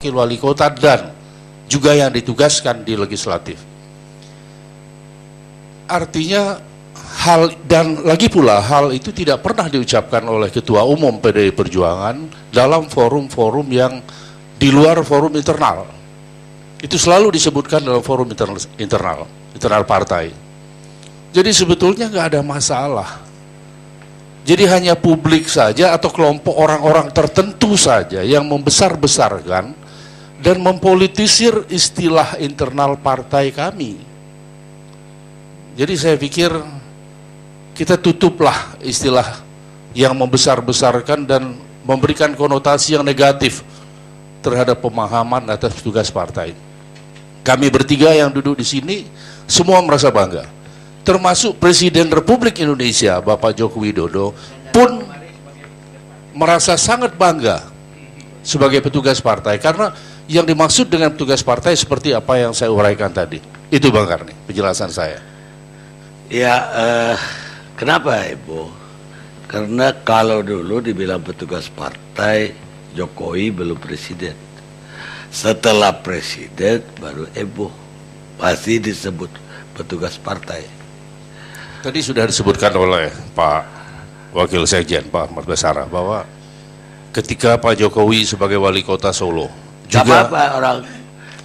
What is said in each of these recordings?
wakil wali kota dan juga yang ditugaskan di legislatif. Artinya dan lagi pula hal itu tidak pernah diucapkan oleh Ketua Umum PDI Perjuangan dalam forum-forum yang di luar forum internal. Itu selalu disebutkan dalam forum internal partai. Jadi sebetulnya nggak ada masalah. Jadi hanya publik saja atau kelompok orang-orang tertentu saja yang membesar-besarkan dan mempolitisir istilah internal partai kami. Jadi saya pikir kita tutuplah istilah yang membesar-besarkan dan memberikan konotasi yang negatif terhadap pemahaman atas tugas partai. Kami bertiga yang duduk di sini semua merasa bangga. Termasuk Presiden Republik Indonesia Bapak Joko Widodo pun merasa sangat bangga sebagai petugas partai, karena yang dimaksud dengan petugas partai seperti apa yang saya uraikan tadi. Itu Bang Karni, penjelasan saya. Ya, kenapa Ibu? Karena kalau dulu dibilang petugas partai, Jokowi belum presiden. Setelah presiden baru Ibu pasti disebut petugas partai. Tadi sudah disebutkan oleh Pak Wakil Sekjen, Pak Ahmad Basara, bahwa ketika Pak Jokowi sebagai wali kota Solo juga apa orang,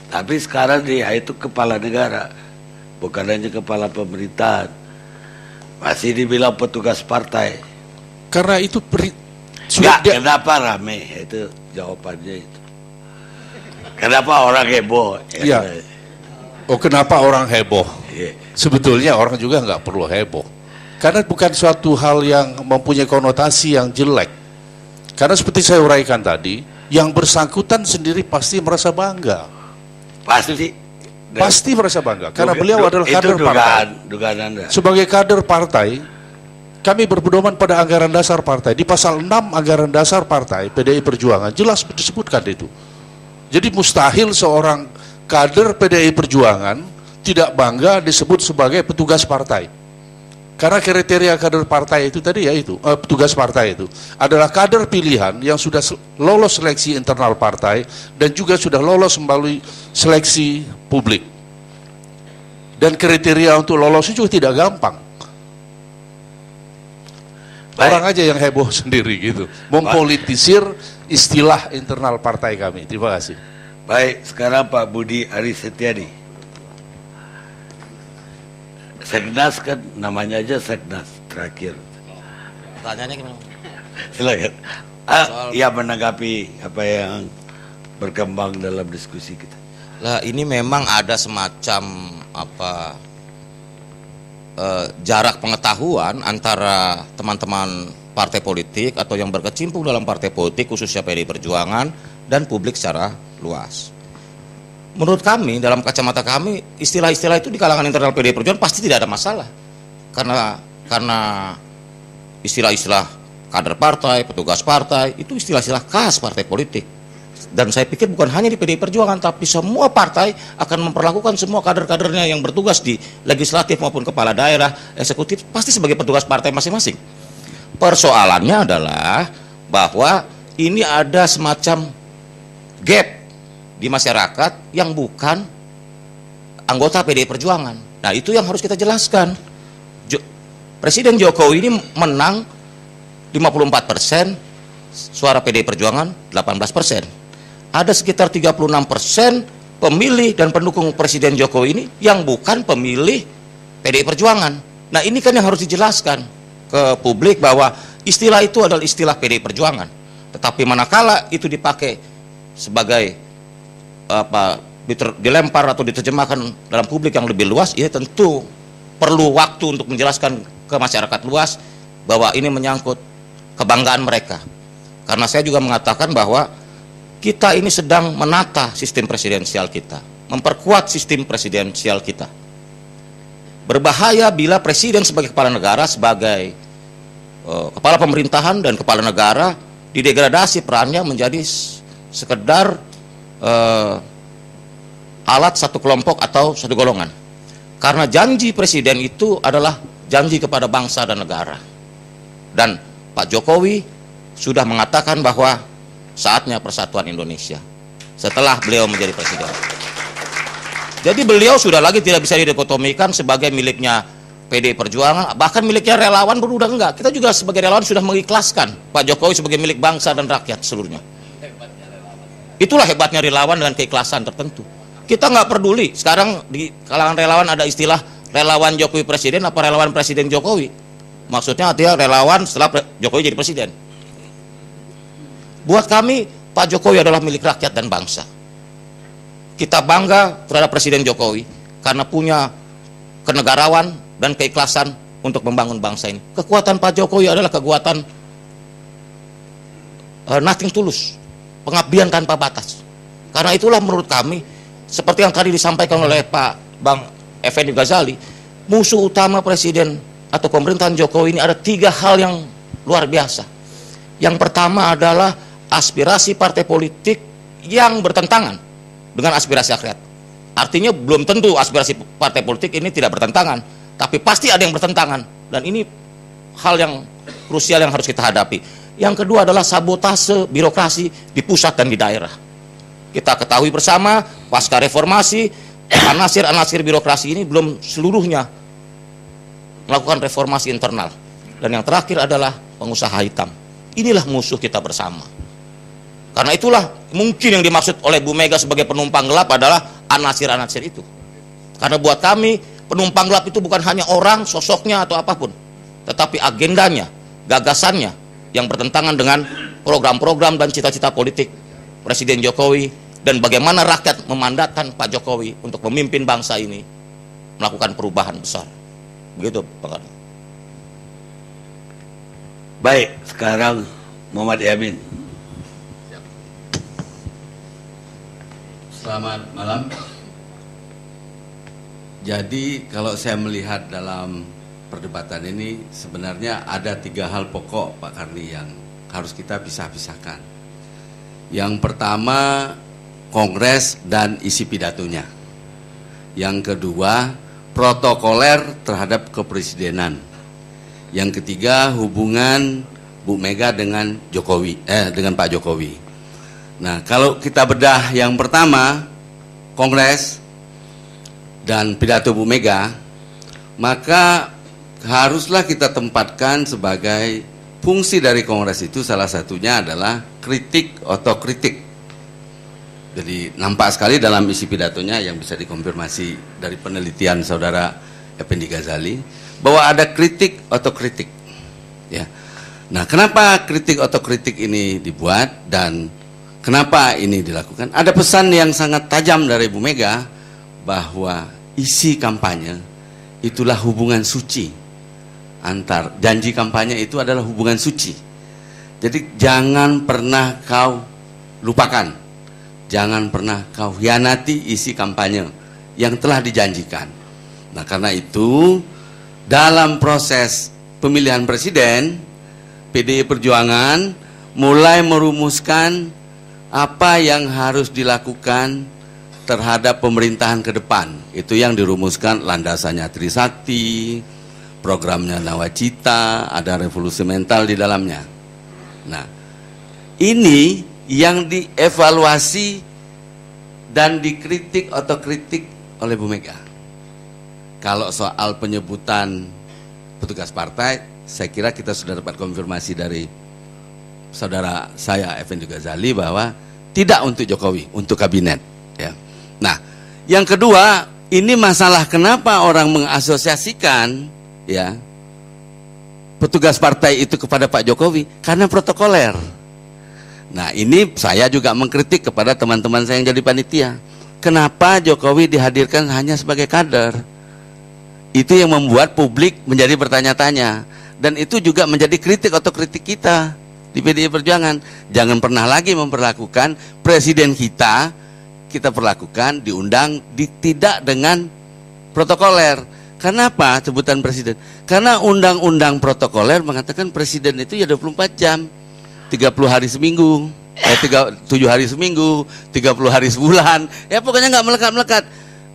tapi sekarang dia itu kepala negara, bukan hanya kepala pemerintahan, masih dibilang petugas partai. Karena itu kenapa rame, itu jawabannya itu. Kenapa orang heboh? Ya. Oh, kenapa orang heboh? Ya. Sebetulnya orang juga nggak perlu heboh, karena bukan suatu hal yang mempunyai konotasi yang jelek. Karena seperti saya uraikan tadi, yang bersangkutan sendiri pasti merasa bangga. Pasti merasa bangga, karena beliau adalah kader partai. Dugaan Anda. Sebagai kader partai, kami berpedoman pada anggaran dasar partai. Di pasal 6 anggaran dasar partai PDI Perjuangan jelas disebutkan itu. Jadi mustahil seorang kader PDI Perjuangan tidak bangga disebut sebagai petugas partai. Karena kriteria kader partai itu tadi yaitu petugas partai itu adalah kader pilihan yang sudah lolos seleksi internal partai dan juga sudah lolos melalui seleksi publik. Dan kriteria untuk lolos itu juga tidak gampang. Orang aja yang heboh sendiri gitu, mempolitisir istilah internal partai kami. Terima kasih. Baik, sekarang Pak Budi Aris Setiadi. Seknas kan namanya aja Seknas terakhir. Pertanyaannya gimana? Silakan. Ya, menanggapi apa yang berkembang dalam diskusi kita. Lah, ini memang ada semacam jarak pengetahuan antara teman-teman partai politik atau yang berkecimpung dalam partai politik khususnya PDI Perjuangan dan publik secara luas. Menurut kami, dalam kacamata kami, istilah-istilah itu di kalangan internal PDI Perjuangan pasti tidak ada masalah. Karena istilah-istilah kader partai, petugas partai, itu istilah-istilah khas partai politik. Dan saya pikir bukan hanya di PDI Perjuangan, tapi semua partai akan memperlakukan semua kader-kadernya yang bertugas di legislatif maupun kepala daerah, eksekutif, pasti sebagai petugas partai masing-masing. Persoalannya adalah bahwa ini ada semacam gap di masyarakat yang bukan anggota PDI Perjuangan. Nah, itu yang harus kita jelaskan. Presiden Jokowi ini menang 54%, suara PDI Perjuangan 18%. Ada sekitar 36% pemilih dan pendukung Presiden Jokowi ini yang bukan pemilih PDI Perjuangan. Nah, ini kan yang harus dijelaskan ke publik bahwa istilah itu adalah istilah PDI Perjuangan. Tetapi manakala itu dipakai sebagai dilempar atau diterjemahkan dalam publik yang lebih luas, ya tentu perlu waktu untuk menjelaskan ke masyarakat luas bahwa ini menyangkut kebanggaan mereka. Karena saya juga mengatakan bahwa kita ini sedang menata sistem presidensial kita, memperkuat sistem presidensial kita. Berbahaya bila presiden sebagai kepala negara, sebagai kepala pemerintahan dan kepala negara didegradasi perannya menjadi sekedar alat satu kelompok atau satu golongan. Karena janji presiden itu adalah janji kepada bangsa dan negara. Dan Pak Jokowi sudah mengatakan bahwa saatnya persatuan Indonesia. setelah beliau menjadi presiden. Jadi beliau sudah lagi tidak bisa didikotomikan sebagai miliknya PDI Perjuangan, bahkan miliknya relawan pun udah enggak. Kita juga sebagai relawan sudah mengikhlaskan Pak Jokowi sebagai milik bangsa dan rakyat seluruhnya. Itulah hebatnya relawan dengan keikhlasan tertentu. Kita nggak peduli. Sekarang di kalangan relawan ada istilah relawan Jokowi presiden apa relawan presiden Jokowi. Maksudnya artinya relawan setelah Jokowi jadi presiden. Buat kami Pak Jokowi adalah milik rakyat dan bangsa. Kita bangga terhadap Presiden Jokowi karena punya kenegarawan dan keikhlasan untuk membangun bangsa ini. Kekuatan Pak Jokowi adalah kekuatan nothing tulus, pengabdian tanpa batas. Karena itulah menurut kami, seperti yang tadi disampaikan oleh Pak Bang Effendi Ghazali, musuh utama Presiden atau pemerintahan Jokowi ini ada 3 hal yang luar biasa. Yang pertama adalah aspirasi partai politik yang bertentangan dengan aspirasi rakyat. Artinya belum tentu aspirasi partai politik ini tidak bertentangan, tapi pasti ada yang bertentangan, dan ini hal yang krusial yang harus kita hadapi. Yang kedua adalah sabotase birokrasi di pusat dan di daerah. Kita ketahui bersama pasca reformasi, anasir-anasir birokrasi ini belum seluruhnya melakukan reformasi internal. Dan yang terakhir adalah pengusaha hitam. Inilah musuh kita bersama. Karena itulah mungkin yang dimaksud oleh Bu Mega sebagai penumpang gelap adalah anasir-anasir itu. Karena buat kami penumpang gelap itu bukan hanya orang, sosoknya atau apapun, tetapi agendanya, gagasannya yang bertentangan dengan program-program dan cita-cita politik Presiden Jokowi, dan bagaimana rakyat memandatkan Pak Jokowi untuk memimpin bangsa ini melakukan perubahan besar. Begitu Pak Karno. Baik, sekarang Muhammad Yamin. Selamat malam. Jadi kalau saya melihat dalam perdebatan ini sebenarnya ada 3 hal pokok Pak Karni yang harus kita pisah-pisahkan. Yang pertama Kongres dan isi pidatonya. Yang kedua protokoler terhadap kepresidenan. Yang ketiga hubungan Bu Mega dengan dengan Pak Jokowi. Nah, kalau kita bedah yang pertama, Kongres dan pidato Bu Mega, maka haruslah kita tempatkan sebagai fungsi dari Kongres itu salah satunya adalah kritik otokritik. Jadi nampak sekali dalam isi pidatonya yang bisa dikonfirmasi dari penelitian saudara Effendi Ghazali bahwa ada kritik otokritik. Ya. Nah, kenapa kritik otokritik ini dibuat dan kenapa ini dilakukan? Ada pesan yang sangat tajam dari Bu Mega bahwa isi kampanye itulah hubungan suci antar janji kampanye itu adalah hubungan suci. Jadi jangan pernah kau lupakan, jangan pernah kau hianati isi kampanye yang telah dijanjikan. Nah, karena itu dalam proses pemilihan presiden, PDI Perjuangan mulai merumuskan apa yang harus dilakukan terhadap pemerintahan ke depan. Itu yang dirumuskan landasannya Trisakti, programnya Nawacita, ada revolusi mental di dalamnya. Nah, ini yang dievaluasi dan dikritik atau kritik oleh Bu Mega. Kalau soal penyebutan petugas partai, saya kira kita sudah dapat konfirmasi dari saudara saya Effendi Ghazali bahwa tidak untuk Jokowi, untuk kabinet. Ya. Nah, yang kedua, ini masalah kenapa orang mengasosiasikan ya petugas partai itu kepada Pak Jokowi karena protokoler. Nah, ini saya juga mengkritik kepada teman-teman saya yang jadi panitia. Kenapa Jokowi dihadirkan hanya sebagai kader? Itu yang membuat publik menjadi bertanya-tanya, dan itu juga menjadi kritik atau kritik kita di PDI Perjuangan. Jangan pernah lagi memperlakukan presiden kita perlakukan diundang tidak dengan protokoler. Kenapa sebutan presiden? Karena undang-undang protokoler mengatakan presiden itu ya 24 jam, 30 hari seminggu, 7 hari seminggu, 30 hari sebulan, ya pokoknya nggak melekat-melekat.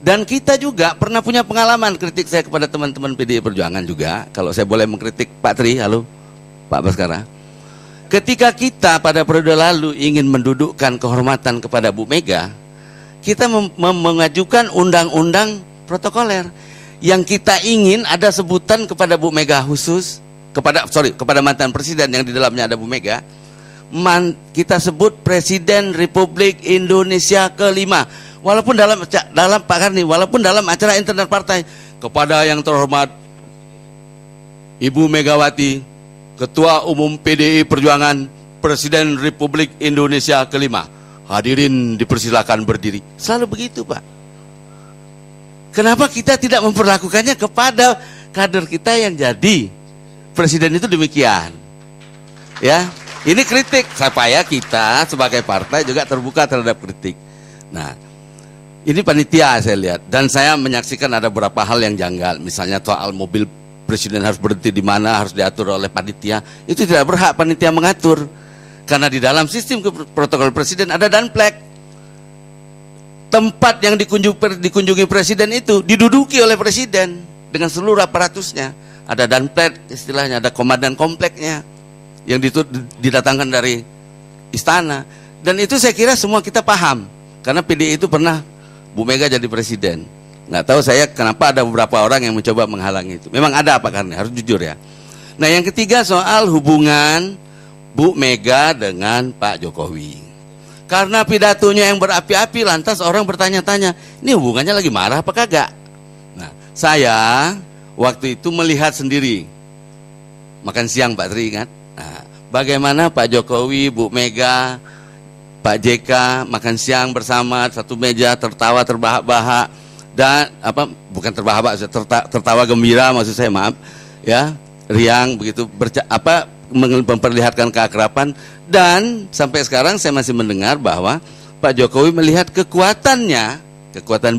Dan kita juga pernah punya pengalaman, kritik saya kepada teman-teman PDI Perjuangan juga, kalau saya boleh mengkritik Pak Tri, halo Pak Baskara. ketika kita pada periode lalu ingin mendudukkan kehormatan kepada Bu Mega, kita mengajukan undang-undang protokoler. Yang kita ingin ada sebutan kepada Bu Mega khusus, kepada mantan presiden yang di dalamnya ada Bu Mega. Kita sebut Presiden Republik Indonesia kelima. Walaupun dalam Pak Karni, walaupun dalam acara internal partai, kepada yang terhormat Ibu Megawati, Ketua Umum PDI Perjuangan, Presiden Republik Indonesia kelima, hadirin dipersilakan berdiri. Selalu begitu, Pak. Kenapa kita tidak memperlakukannya kepada kader kita yang jadi presiden itu demikian? Ya, ini kritik supaya kita sebagai partai juga terbuka terhadap kritik. Nah, ini panitia saya lihat, dan saya menyaksikan ada beberapa hal yang janggal. Misalnya soal mobil presiden harus berhenti di mana, harus diatur oleh panitia. Itu tidak berhak panitia mengatur. Karena di dalam sistem protokol presiden ada danplek. Tempat yang dikunjungi presiden itu diduduki oleh presiden dengan seluruh aparatusnya. Ada danplek istilahnya, ada komandan kompleknya yang didatangkan dari istana. Dan itu saya kira semua kita paham. Karena PDI itu pernah Bu Mega jadi presiden. Nggak tahu saya kenapa ada beberapa orang yang mencoba menghalangi itu. Memang ada apa karena harus jujur ya. Nah, yang ketiga soal hubungan Bu Mega dengan Pak Jokowi. Karena pidatonya yang berapi-api, lantas orang bertanya-tanya, ini hubungannya lagi marah apa kagak? Nah, saya waktu itu melihat sendiri, makan siang Pak Tri ingat? Nah, bagaimana Pak Jokowi, Bu Mega, Pak JK makan siang bersama satu meja, tertawa terbahak-bahak, dan bukan terbahak-bahak, tertawa gembira maksud saya, maaf ya, riang begitu, memperlihatkan keakraban. Dan sampai sekarang saya masih mendengar bahwa Pak Jokowi melihat kekuatan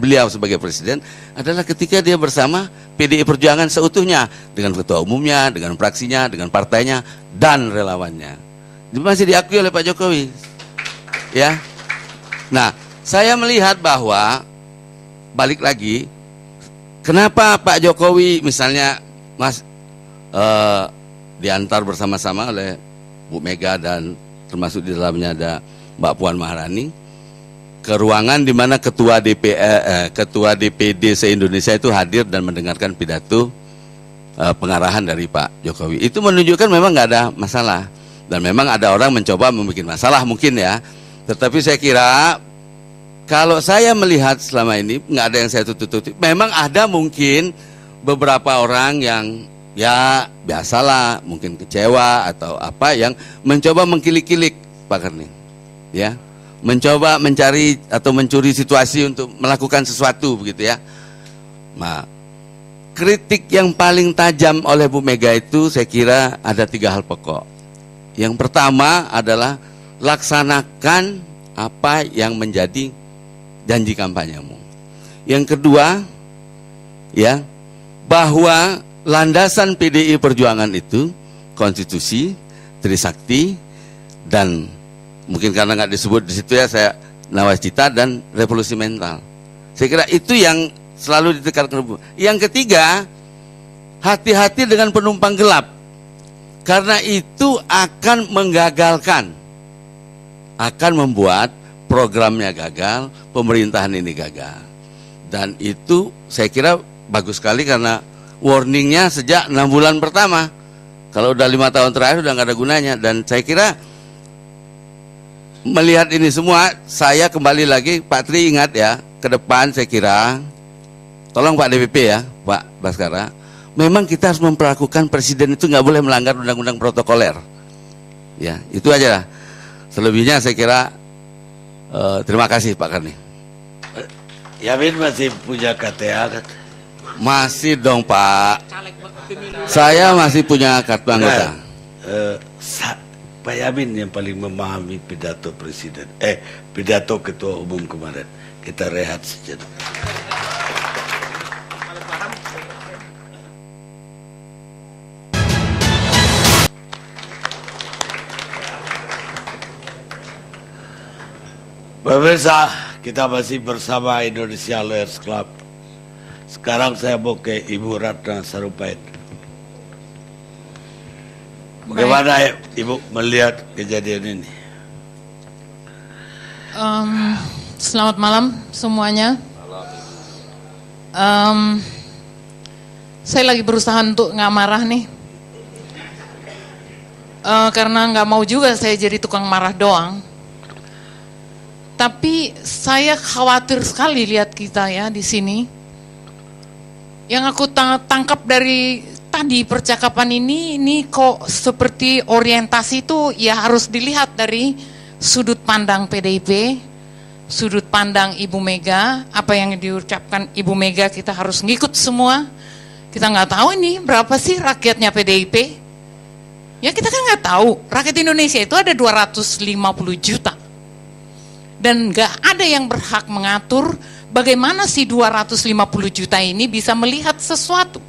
beliau sebagai presiden adalah ketika dia bersama PDI Perjuangan seutuhnya, dengan ketua umumnya, dengan fraksinya, dengan partainya, dan relawannya. Itu masih diakui oleh Pak Jokowi. Ya. Nah, saya melihat bahwa balik lagi, kenapa Pak Jokowi misalnya diantar bersama-sama oleh Bu Mega dan termasuk di dalamnya ada Mbak Puan Maharani ke ruangan di mana ketua DPD se-Indonesia itu hadir dan mendengarkan pidato pengarahan dari Pak Jokowi. Itu menunjukkan memang nggak ada masalah, dan memang ada orang mencoba membuat masalah mungkin ya. Tetapi saya kira kalau saya melihat selama ini nggak ada yang saya tutup-tutup. Memang ada mungkin beberapa orang yang ya biasalah mungkin kecewa atau apa yang mencoba mengkilik-kilik Pak Karni, ya, mencoba mencari atau mencuri situasi untuk melakukan sesuatu begitu ya. Nah, kritik yang paling tajam oleh Bu Mega itu saya kira ada 3 hal pokok. Yang pertama adalah laksanakan apa yang menjadi janji kampanyemu. Yang kedua, ya, bahwa landasan PDI Perjuangan itu konstitusi, Trisakti, dan mungkin karena nggak disebut di situ ya saya nawacita dan revolusi mental. Saya kira itu yang selalu ditekankan. Yang ketiga, hati-hati dengan penumpang gelap, karena itu akan menggagalkan, akan membuat programnya gagal, pemerintahan ini gagal. Dan itu saya kira bagus sekali karena warningnya sejak 6 bulan pertama. Kalau udah 5 tahun terakhir udah nggak ada gunanya. Dan saya kira melihat ini semua, saya kembali lagi Pak Tri ingat ya, ke depan saya kira, tolong Pak DPP ya, Pak Baskara, memang kita harus memperlakukan presiden itu nggak boleh melanggar undang-undang protokoler. Ya, itu aja lah. Selebihnya saya kira terima kasih Pak Karni. Yamin masih punya KTA kan? Masih dong Pak. Saya masih punya kartu anggota. Pak Yamin yang paling memahami pidato presiden, pidato ketua umum kemarin. Kita rehat sejenak. Pemirsa, kita masih bersama Indonesia Lawyers Club. Sekarang saya mau ke Ibu Ratna Sarumpait. Bagaimana Ibu melihat kejadian ini? Selamat malam semuanya. Saya lagi berusaha untuk nggak marah nih, karena nggak mau juga saya jadi tukang marah doang. Tapi saya khawatir sekali lihat kita ya di sini. Yang aku tangkap dari tadi percakapan ini kok seperti orientasi itu ya harus dilihat dari sudut pandang PDIP, sudut pandang Ibu Mega, apa yang diucapkan Ibu Mega kita harus ngikut semua. Kita nggak tahu ini berapa sih rakyatnya PDIP. Ya kita kan nggak tahu, rakyat Indonesia itu ada 250 juta. Dan nggak ada yang berhak mengatur bagaimana si 250 juta ini bisa melihat sesuatu.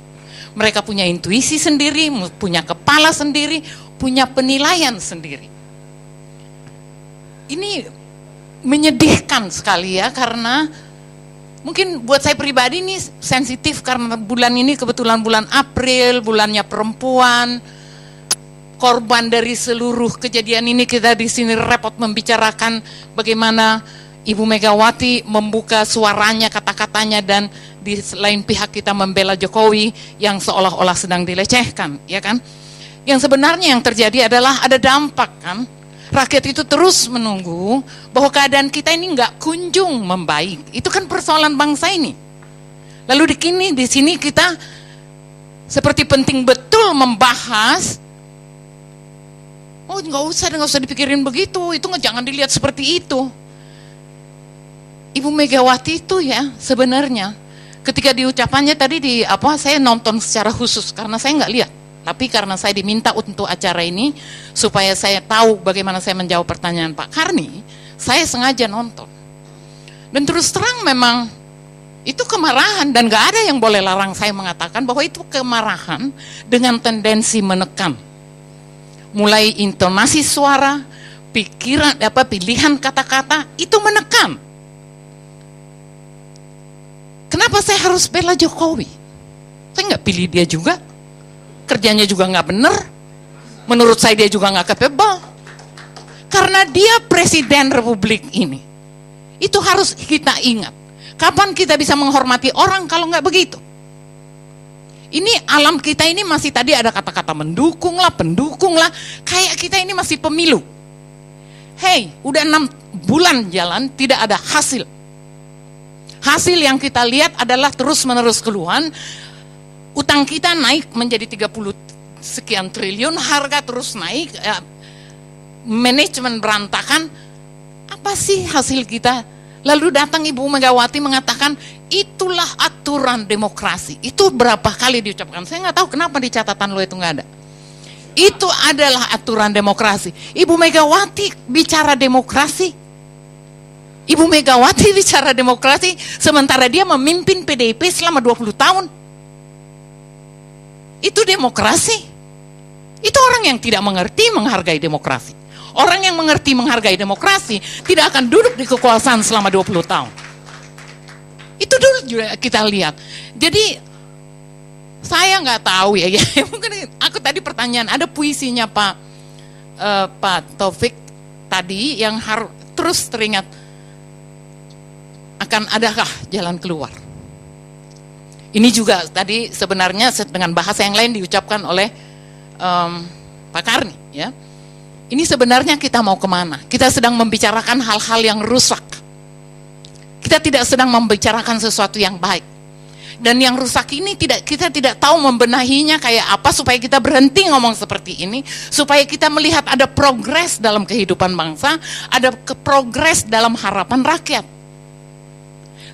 Mereka punya intuisi sendiri, punya kepala sendiri, punya penilaian sendiri. Ini menyedihkan sekali ya, karena mungkin buat saya pribadi ini sensitif karena bulan ini kebetulan bulan April, bulannya perempuan. Korban dari seluruh kejadian ini kita di sini repot membicarakan bagaimana Ibu Megawati membuka suaranya, kata-katanya, dan di lain pihak kita membela Jokowi yang seolah-olah sedang dilecehkan, ya kan? Yang sebenarnya yang terjadi adalah ada dampak kan? Rakyat itu terus menunggu bahwa keadaan kita ini nggak kunjung membaik. Itu kan persoalan bangsa ini. Lalu di sini kita seperti penting betul membahas. Oh nggak usah dipikirin begitu, itu jangan dilihat seperti itu. Ibu Megawati itu ya sebenarnya ketika diucapannya tadi saya nonton secara khusus karena saya nggak lihat, tapi karena saya diminta untuk acara ini supaya saya tahu bagaimana saya menjawab pertanyaan Pak Karni, saya sengaja nonton. Dan terus terang memang itu kemarahan dan nggak ada yang boleh larang saya mengatakan bahwa itu kemarahan dengan tendensi menekan. Mulai intonasi suara, pilihan kata-kata itu menekan. Kenapa saya harus bela Jokowi? Saya nggak pilih dia juga, kerjanya juga nggak benar. Menurut saya dia juga nggak capable. Karena dia presiden Republik ini. Itu harus kita ingat. Kapan kita bisa menghormati orang kalau nggak begitu? Ini alam kita ini masih tadi ada kata-kata pendukung lah, kayak kita ini masih pemilu. Hei, udah 6 bulan jalan tidak ada hasil. Hasil yang kita lihat adalah terus-menerus keluhan, utang kita naik menjadi 30 sekian triliun, harga terus naik, manajemen berantakan. Apa sih hasil kita? Lalu datang Ibu Megawati mengatakan itulah aturan demokrasi. Itu berapa kali diucapkan? Saya nggak tahu kenapa di catatan lo itu nggak ada. Itu adalah aturan demokrasi. Ibu Megawati bicara demokrasi. Ibu Megawati bicara demokrasi sementara dia memimpin PDIP selama 20 tahun. Itu demokrasi. Itu orang yang tidak mengerti menghargai demokrasi. Orang yang mengerti menghargai demokrasi tidak akan duduk di kekuasaan selama 20 tahun. Itu dulu juga kita lihat. Jadi saya nggak tahu ya, mungkin aku tadi pertanyaan, ada puisinya Pak Taufik tadi yang harus terus teringat, akan adakah jalan keluar. Ini juga tadi sebenarnya dengan bahasa yang lain diucapkan oleh Pak Karni ya. Ini sebenarnya kita mau kemana? Kita sedang membicarakan hal-hal yang rusak. Kita tidak sedang membicarakan sesuatu yang baik. Dan yang rusak ini kita tidak tahu membenahinya kayak apa supaya kita berhenti ngomong seperti ini, supaya kita melihat ada progres dalam kehidupan bangsa, ada progres dalam harapan rakyat.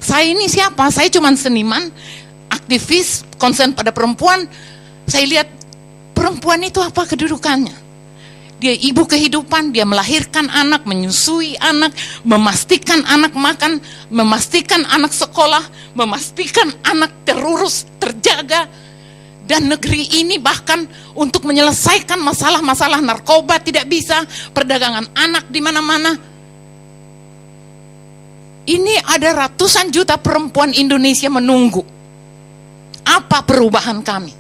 Saya ini siapa? Saya cuma seniman, aktivis, concern pada perempuan. Saya lihat perempuan itu apa kedudukannya. Dia ibu kehidupan, dia melahirkan anak, menyusui anak, memastikan anak makan, memastikan anak sekolah, memastikan anak terurus, terjaga. Dan negeri ini bahkan untuk menyelesaikan masalah-masalah narkoba tidak bisa, perdagangan anak di mana-mana. Ini ada ratusan juta perempuan Indonesia menunggu. Apa perubahan kami?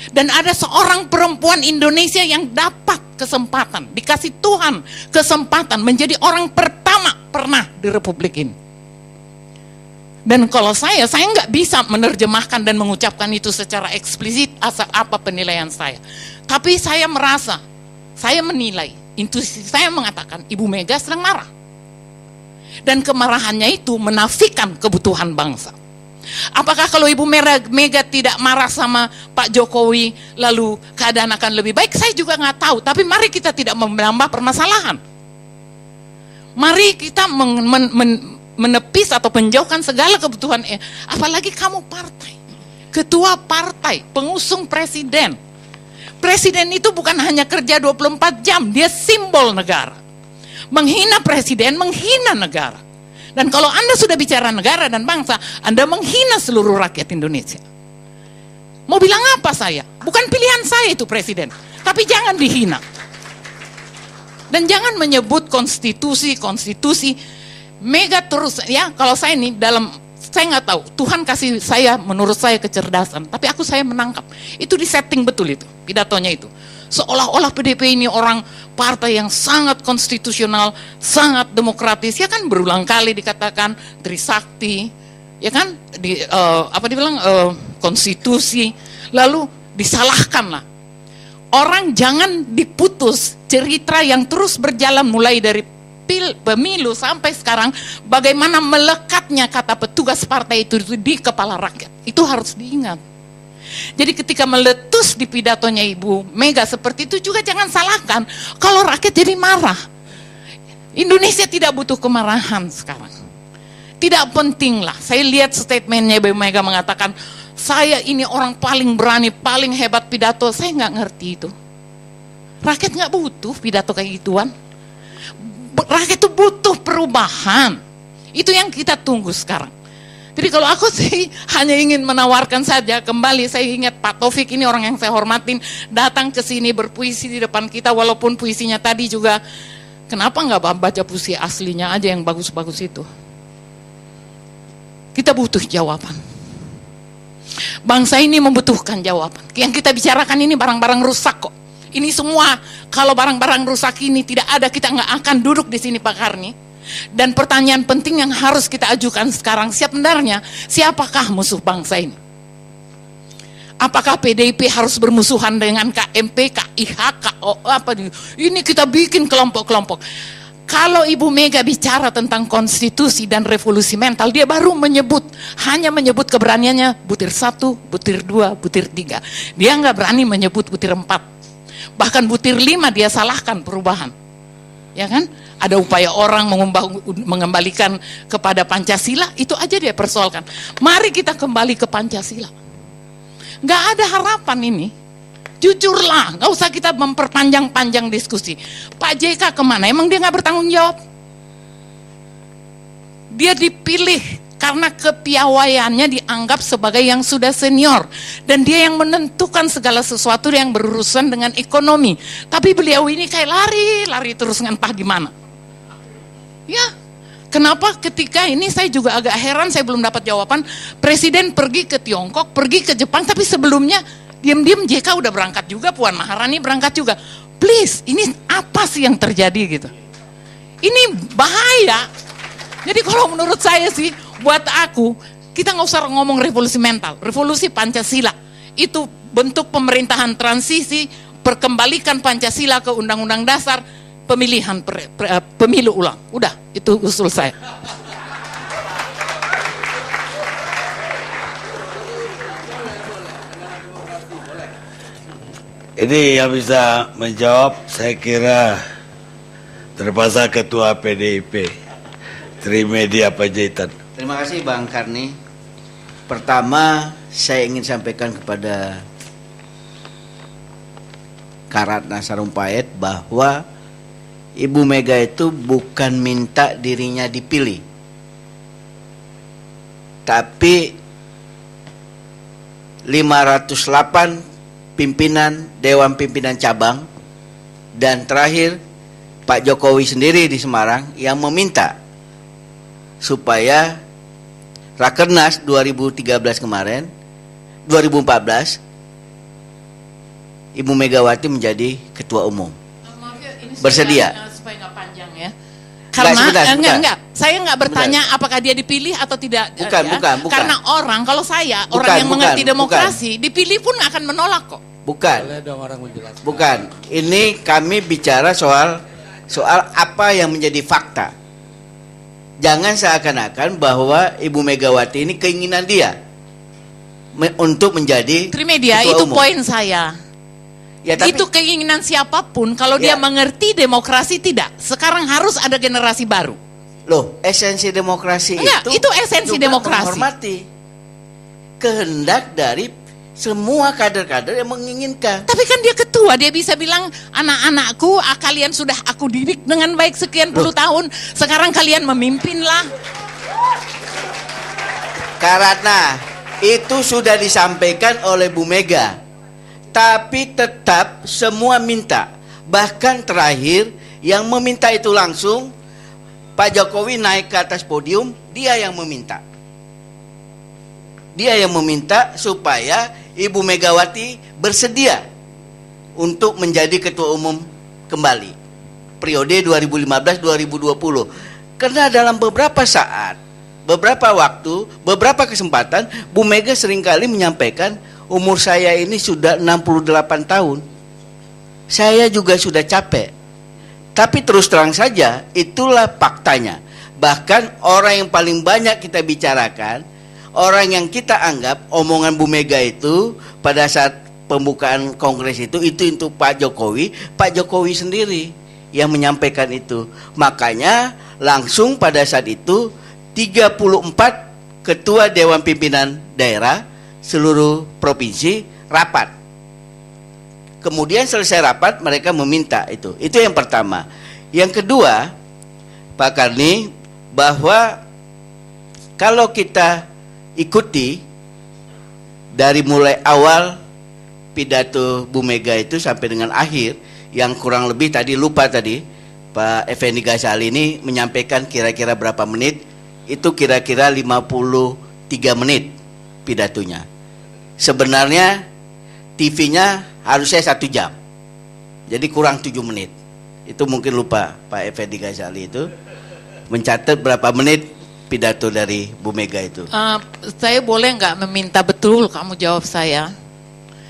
Dan ada seorang perempuan Indonesia yang dapat kesempatan, dikasih Tuhan kesempatan menjadi orang pertama pernah di Republik ini. Dan kalau saya nggak bisa menerjemahkan dan mengucapkan itu secara eksplisit asal apa penilaian saya. Tapi saya merasa, saya menilai, intuisi saya mengatakan Ibu Mega sedang marah. Dan kemarahannya itu menafikan kebutuhan bangsa. Apakah kalau Ibu Mega tidak marah sama Pak Jokowi lalu keadaan akan lebih baik? Saya juga nggak tahu. Tapi mari kita tidak menambah permasalahan. Mari kita menepis atau menjauhkan segala kebutuhan. Apalagi kamu partai, ketua partai, pengusung presiden. Presiden itu bukan hanya kerja 24 jam, dia simbol negara. Menghina presiden, menghina negara. Dan kalau Anda sudah bicara negara dan bangsa, Anda menghina seluruh rakyat Indonesia. Mau bilang apa saya? Bukan pilihan saya itu presiden, tapi jangan dihina. Dan jangan menyebut konstitusi. Mega terus, ya kalau saya ini saya nggak tahu, Tuhan kasih saya, menurut saya kecerdasan, tapi saya menangkap, itu disetting betul itu, pidatonya itu. Seolah-olah PDP ini orang partai yang sangat konstitusional, sangat demokratis, ya kan berulang kali dikatakan Trisakti, ya kan, dibilang konstitusi, lalu disalahkan lah. Orang jangan diputus cerita yang terus berjalan mulai dari pemilu sampai sekarang, bagaimana melekatnya kata petugas partai itu di kepala rakyat, itu harus diingat. Jadi ketika meletus di pidatonya Ibu Mega seperti itu juga jangan salahkan kalau rakyat jadi marah. Indonesia tidak butuh kemarahan sekarang. Tidak penting lah. Saya lihat statementnya Ibu Mega mengatakan, saya ini orang paling berani, paling hebat pidato. Saya nggak ngerti itu. Rakyat nggak butuh pidato kayak gituan. Rakyat itu butuh perubahan. Itu yang kita tunggu sekarang. Jadi kalau aku sih hanya ingin menawarkan saja, kembali saya ingat Pak Taufik ini orang yang saya hormatin, datang ke sini berpuisi di depan kita, walaupun puisinya tadi juga, kenapa nggak baca puisi aslinya aja yang bagus-bagus itu. Kita butuh jawaban. Bangsa ini membutuhkan jawaban. Yang kita bicarakan ini barang-barang rusak kok. Ini semua, kalau barang-barang rusak ini tidak ada, kita nggak akan duduk di sini Pak Karni. Dan pertanyaan penting yang harus kita ajukan sekarang, sebenarnya siapakah musuh bangsa ini? Apakah PDIP harus bermusuhan dengan KMP, KIH, KO, ini kita bikin kelompok-kelompok. Kalau Ibu Mega bicara tentang konstitusi dan revolusi mental, dia baru hanya menyebut keberaniannya butir 1, butir 2, butir 3. Dia nggak berani menyebut butir 4. Bahkan butir 5 dia salahkan perubahan. Ya kan? Ada upaya orang mengembalikan kepada Pancasila, itu aja dia persoalkan. Mari kita kembali ke Pancasila. Nggak ada harapan ini. Jujurlah, nggak usah kita memperpanjang-panjang diskusi. Pak JK kemana? Emang dia nggak bertanggung jawab? Dia dipilih karena kepiawaiannya dianggap sebagai yang sudah senior. Dan dia yang menentukan segala sesuatu yang berurusan dengan ekonomi. Tapi beliau ini kayak lari terus entah di mana. Ya, kenapa ketika ini saya juga agak heran, saya belum dapat jawaban. Presiden pergi ke Tiongkok, pergi ke Jepang, tapi sebelumnya diam-diam JK udah berangkat juga, Puan Maharani berangkat juga. Please, ini apa sih yang terjadi gitu? Ini bahaya. Jadi kalau menurut saya sih, buat aku, kita nggak usah ngomong revolusi mental, revolusi Pancasila. Itu bentuk pemerintahan transisi, perkembalikan Pancasila ke Undang-Undang Dasar, pemilihan pemilu ulang. Udah, itu usul saya. Ini yang bisa menjawab, saya kira terpaksa Ketua PDIP Trimedia Panjaitan. Terima kasih Bang Karni. Pertama, saya ingin sampaikan kepada Kak Ratna Sarumpait bahwa Ibu Mega itu bukan minta dirinya dipilih, tapi 508 pimpinan Dewan Pimpinan Cabang dan terakhir Pak Jokowi sendiri di Semarang yang meminta supaya Rakernas 2013 kemarin, 2014 Ibu Megawati menjadi ketua umum. Maaf ya, ini Bersedia. supaya nggak panjang ya. Karena sebentar. enggak. Saya nggak bertanya apakah dia dipilih atau tidak. Bukan, ya. bukan. Karena orang, kalau saya Bukan, orang yang mengerti bukan. demokrasi, dipilih pun akan menolak kok. Bukan. Boleh dong orang menjelaskan. Bukan. Ini kami bicara soal apa yang menjadi fakta. Jangan seakan-akan bahwa Ibu Megawati ini keinginan dia untuk menjadi Trimedia, ketua itu umum. poin saya. Ya, tapi Itu keinginan siapapun, kalau dia Ya. mengerti demokrasi tidak. Sekarang harus ada generasi baru. loh, esensi demokrasi Enggak, itu esensi juga demokrasi. menghormati kehendak dari semua kader-kader yang menginginkan. Tapi kan dia ketua, dia bisa bilang, anak-anakku, kalian sudah aku didik dengan baik sekian puluh tahun, sekarang kalian memimpinlah. Karena itu sudah disampaikan oleh Bu Mega. Tapi tetap semua minta. Bahkan terakhir yang meminta itu langsung Pak Jokowi naik ke atas podium, dia yang meminta. Dia yang meminta supaya Ibu Megawati bersedia untuk menjadi ketua umum kembali periode 2015-2020. Karena dalam beberapa saat, beberapa waktu, beberapa kesempatan Bu Mega seringkali menyampaikan umur saya ini sudah 68 tahun. Saya juga sudah capek. Tapi terus terang saja, itulah faktanya. Bahkan orang yang paling banyak kita bicarakan, orang yang kita anggap omongan Bu Mega itu pada saat pembukaan kongres itu untuk Pak Jokowi sendiri yang menyampaikan itu. Makanya langsung pada saat itu 34 ketua Dewan Pimpinan Daerah seluruh provinsi rapat. Kemudian selesai rapat mereka meminta itu. Itu yang pertama. Yang kedua, Pak Karni, bahwa kalau kita ikuti dari mulai awal pidato Bu Mega itu sampai dengan akhir, yang kurang lebih tadi lupa tadi Pak Effendi Ghazali ini menyampaikan kira-kira berapa menit, itu kira-kira 53 menit pidatonya. Sebenarnya TV-nya harusnya 1 jam, jadi kurang 7 menit. Itu mungkin lupa Pak Effendi Ghazali itu mencatat berapa menit pidato dari Bu Mega itu. Saya boleh nggak meminta betul kamu jawab saya?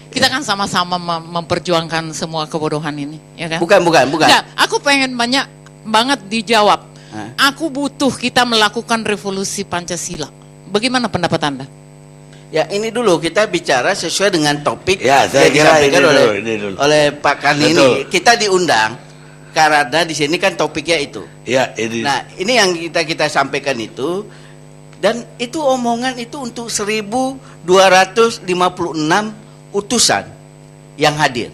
Kita kan sama-sama memperjuangkan semua kebodohan ini, ya kan? Bukan. Enggak, aku pengen banyak banget dijawab. Hah? Aku butuh kita melakukan revolusi Pancasila. Bagaimana pendapat Anda? Ya, ini dulu kita bicara sesuai dengan topik Ya, saya yang kira disampaikan ini dulu. oleh Pak Karni ini. Betul. Kita diundang karena di sini kan topiknya itu. Ya, ini. Nah, ini yang kita sampaikan itu, dan itu omongan itu untuk 1256 utusan yang hadir.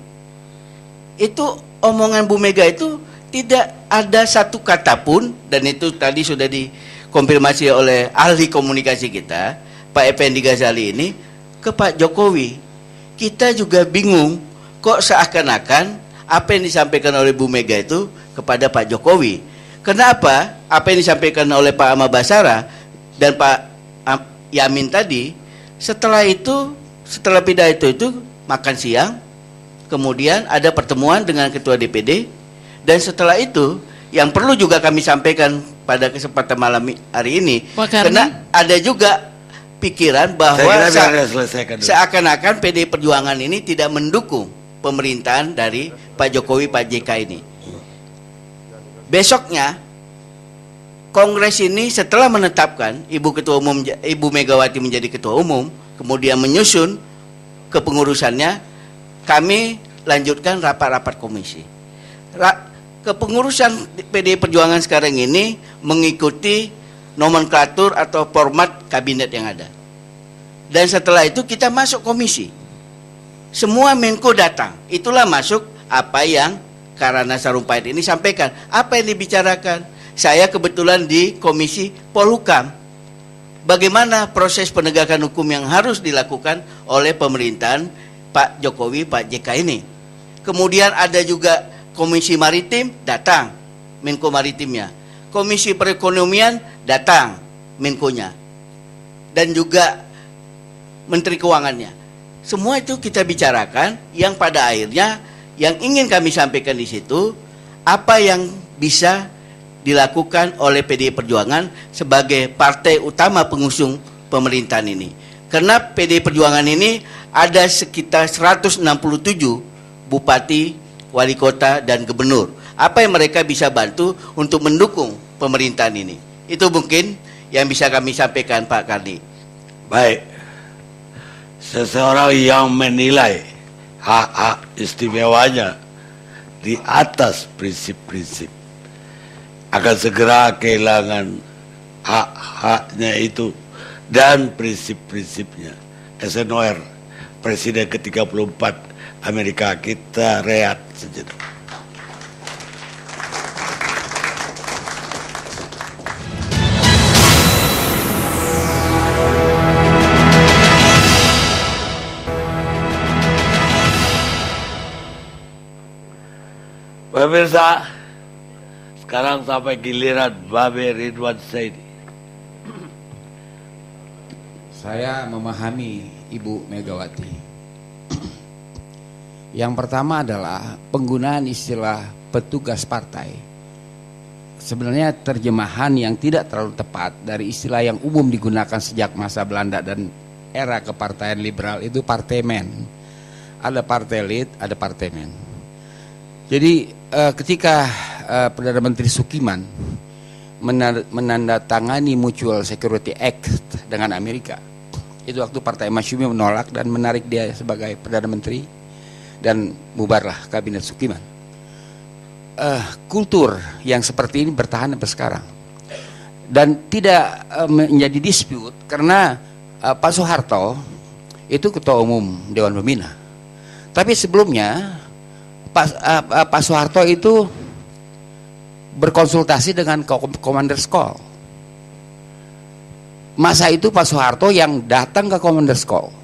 Itu omongan Bu Mega itu tidak ada satu kata pun, dan itu tadi sudah dikonfirmasi oleh ahli komunikasi kita, Pak Effendi Ghazali ini, ke Pak Jokowi. Kita juga bingung kok seakan-akan apa yang disampaikan oleh Bu Mega itu kepada Pak Jokowi. Kenapa? Apa yang disampaikan oleh Pak Ahmad Basara dan Pak Yamin tadi, setelah pidato itu makan siang, kemudian ada pertemuan dengan Ketua DPD, dan setelah itu yang perlu juga kami sampaikan pada kesempatan malam hari ini, Pak Karni? karena ada juga pikiran bahwa Saya kira biar selesaikan dulu. seakan-akan PDI Perjuangan ini tidak mendukung pemerintahan dari Pak Jokowi, Pak JK ini. Besoknya Kongres ini setelah menetapkan Ibu Megawati menjadi ketua umum, kemudian menyusun kepengurusannya, kami lanjutkan rapat-rapat komisi. Kepengurusan PDI Perjuangan sekarang ini mengikuti nomenklatur atau format kabinet yang ada. Dan setelah itu kita masuk komisi. Semua Menko datang. Itulah masuk apa yang Karana Sarumpait ini sampaikan. Apa yang dibicarakan? Saya kebetulan di Komisi Polhukam. Bagaimana proses penegakan hukum yang harus dilakukan oleh pemerintahan Pak Jokowi, Pak JK ini. Kemudian ada juga Komisi Maritim, datang Menko Maritimnya. Komisi Perekonomian, datang Menkonya. Dan juga Menteri Keuangannya. Semua itu kita bicarakan, yang pada akhirnya yang ingin kami sampaikan di situ, apa yang bisa dilakukan oleh PDI Perjuangan sebagai partai utama pengusung pemerintahan ini. Karena PDI Perjuangan ini ada sekitar 167 bupati, wali kota, dan gubernur. Apa yang mereka bisa bantu untuk mendukung pemerintahan ini? Itu mungkin yang bisa kami sampaikan, Pak Kardi. Baik. Seseorang yang menilai hak-hak istimewanya di atas prinsip-prinsip akan segera kehilangan hak-haknya itu dan prinsip-prinsipnya. Eisenhower, Presiden ke-34 Amerika. Kita rehat sejenak. Pemirsa, sekarang sampai giliran Babe Ridwan Saidi. Saya memahami Ibu Megawati. Yang pertama adalah penggunaan istilah petugas partai. Sebenarnya terjemahan yang tidak terlalu tepat dari istilah yang umum digunakan sejak masa Belanda dan era kepartaian liberal itu partemen. Ada partai elit, ada partemen. Jadi ketika Perdana Menteri Sukiman menandatangani Mutual Security Act dengan Amerika, itu waktu Partai Masyumi menolak dan menarik dia sebagai Perdana Menteri dan bubarlah kabinet Sukiman. Kultur yang seperti ini bertahan sampai sekarang dan tidak menjadi dispute karena Pak Soeharto itu ketua umum Dewan Pembina, tapi sebelumnya Pak Soeharto itu berkonsultasi dengan Commander's Call. Masa itu Pak Soeharto yang datang ke Commander's Call.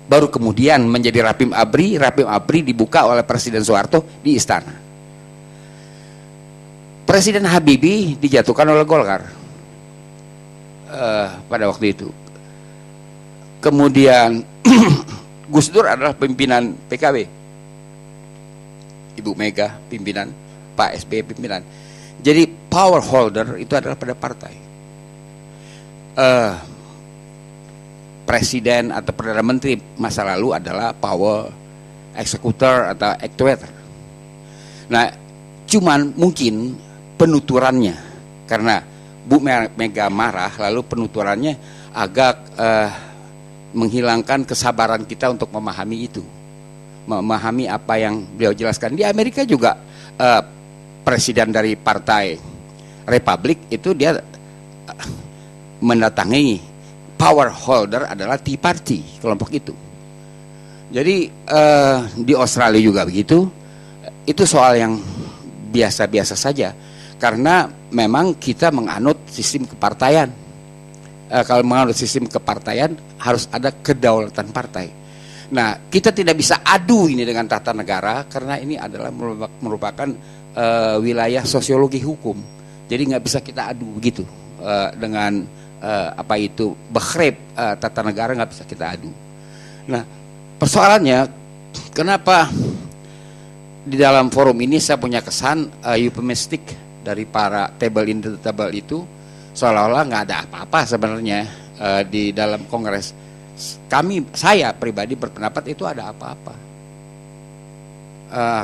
Baru kemudian menjadi Rapim Abri. Rapim Abri dibuka oleh Presiden Soeharto di istana. Presiden Habibie dijatuhkan oleh Golkar pada waktu itu. Kemudian Gus Dur adalah pimpinan PKB. Ibu Mega pimpinan, Pak SBY pimpinan. Jadi power holder itu adalah pada partai. Presiden atau Perdana Menteri masa lalu adalah power executor atau actuator. Nah, cuman mungkin penuturannya karena Bu Mega marah, lalu penuturannya agak menghilangkan kesabaran kita untuk memahami itu. Memahami apa yang beliau jelaskan. Di Amerika juga presiden dari partai Republik itu dia mendatangi power holder adalah Tea Party, kelompok itu. Jadi di Australia juga begitu. Itu soal yang biasa-biasa saja karena memang kita menganut sistem kepartaian. Kalau menganut sistem kepartaian harus ada kedaulatan partai. Nah, kita tidak bisa adu ini dengan tata negara karena ini adalah merupakan wilayah sosiologi hukum. Jadi nggak bisa kita adu begitu dengan apa itu bekrep tata negara, nggak bisa kita adu. Nah, persoalannya kenapa di dalam forum ini saya punya kesan euphemistic dari para table in the table itu seolah-olah nggak ada apa-apa sebenarnya di dalam Kongres. Saya pribadi berpendapat itu ada apa-apa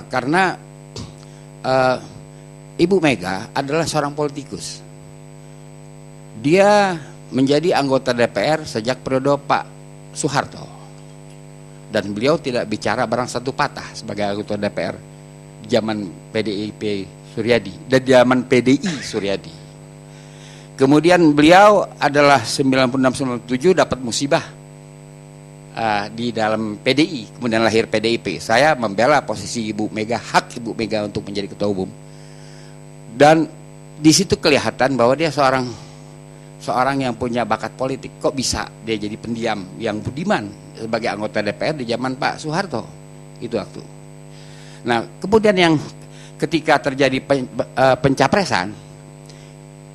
karena Ibu Mega adalah seorang politikus. Dia menjadi anggota DPR sejak periode Pak Soeharto dan beliau tidak bicara barang satu patah sebagai anggota DPR zaman PDIP Suryadi dan zaman PDI Suryadi. Kemudian beliau adalah 96-97 dapat musibah di dalam PDI, kemudian lahir PDIP. Saya membela posisi Ibu Mega, hak Ibu Mega untuk menjadi ketua umum. Dan di situ kelihatan bahwa dia seorang yang punya bakat politik. Kok bisa dia jadi pendiam yang budiman sebagai anggota DPR di zaman Pak Soeharto itu waktu. Nah, kemudian yang ketika terjadi pencapresan,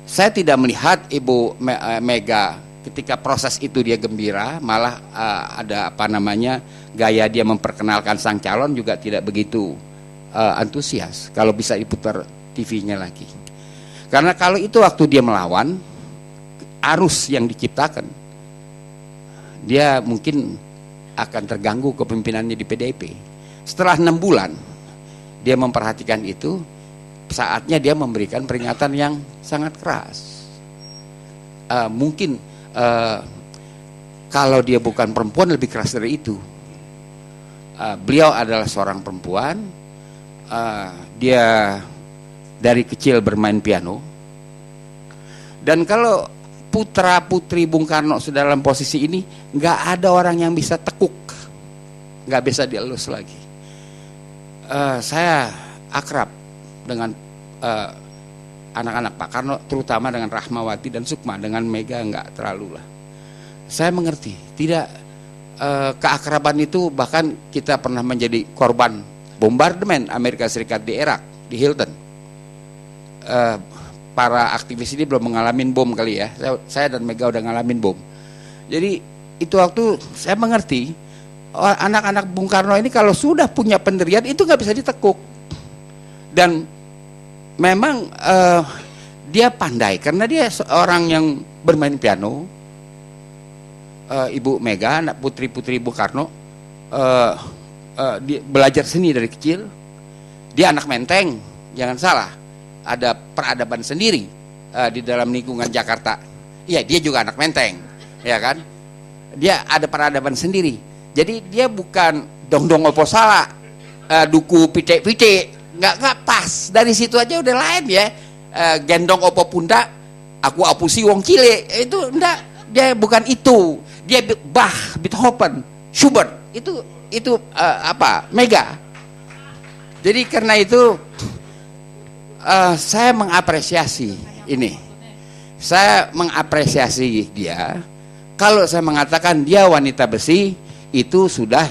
saya tidak melihat Ibu Mega ketika proses itu dia gembira, malah ada apa namanya, gaya dia memperkenalkan sang calon juga tidak begitu antusias kalau bisa diputar TV-nya lagi. Karena kalau itu waktu dia melawan, arus yang diciptakan, dia mungkin akan terganggu kepemimpinannya di PDIP. Setelah 6 bulan dia memperhatikan itu, saatnya dia memberikan peringatan yang sangat keras. Mungkin kalau dia bukan perempuan lebih keras dari itu. Beliau adalah seorang perempuan, dia dari kecil bermain piano, dan kalau putra putri Bung Karno sudah dalam posisi ini, nggak ada orang yang bisa tekuk, nggak bisa dielus lagi. Saya akrab dengan anak-anak Pak Karno, terutama dengan Rahmawati dan Sukma. Dengan Mega nggak terlalu lah. Saya mengerti, tidak keakraban itu, bahkan kita pernah menjadi korban bombardemen Amerika Serikat di Irak, di Hilton. Para aktivis ini belum ngalamin bom kali ya. Saya dan Mega udah ngalamin bom. Jadi itu waktu saya mengerti, anak-anak Bung Karno ini kalau sudah punya pendirian itu nggak bisa ditekuk. Dan memang dia pandai karena dia seorang yang bermain piano. Ibu Mega, anak putri-putri Bung Karno, dia belajar seni dari kecil. Dia anak Menteng, jangan salah. Ada peradaban sendiri di dalam lingkungan Jakarta. Iya, dia juga anak Menteng, ya kan? Dia ada peradaban sendiri. Jadi dia bukan dong-dong opo salah, duku pitik-pitik, nggak pas. Dari situ aja udah lain ya. Gendong opo pundak, aku apusi wong cilik, itu enggak. Dia bukan itu. Dia Bach, Beethoven, Schubert, itu Mega. Jadi karena itu saya mengapresiasi ini. Saya mengapresiasi dia. Kalau saya mengatakan dia wanita besi, itu sudah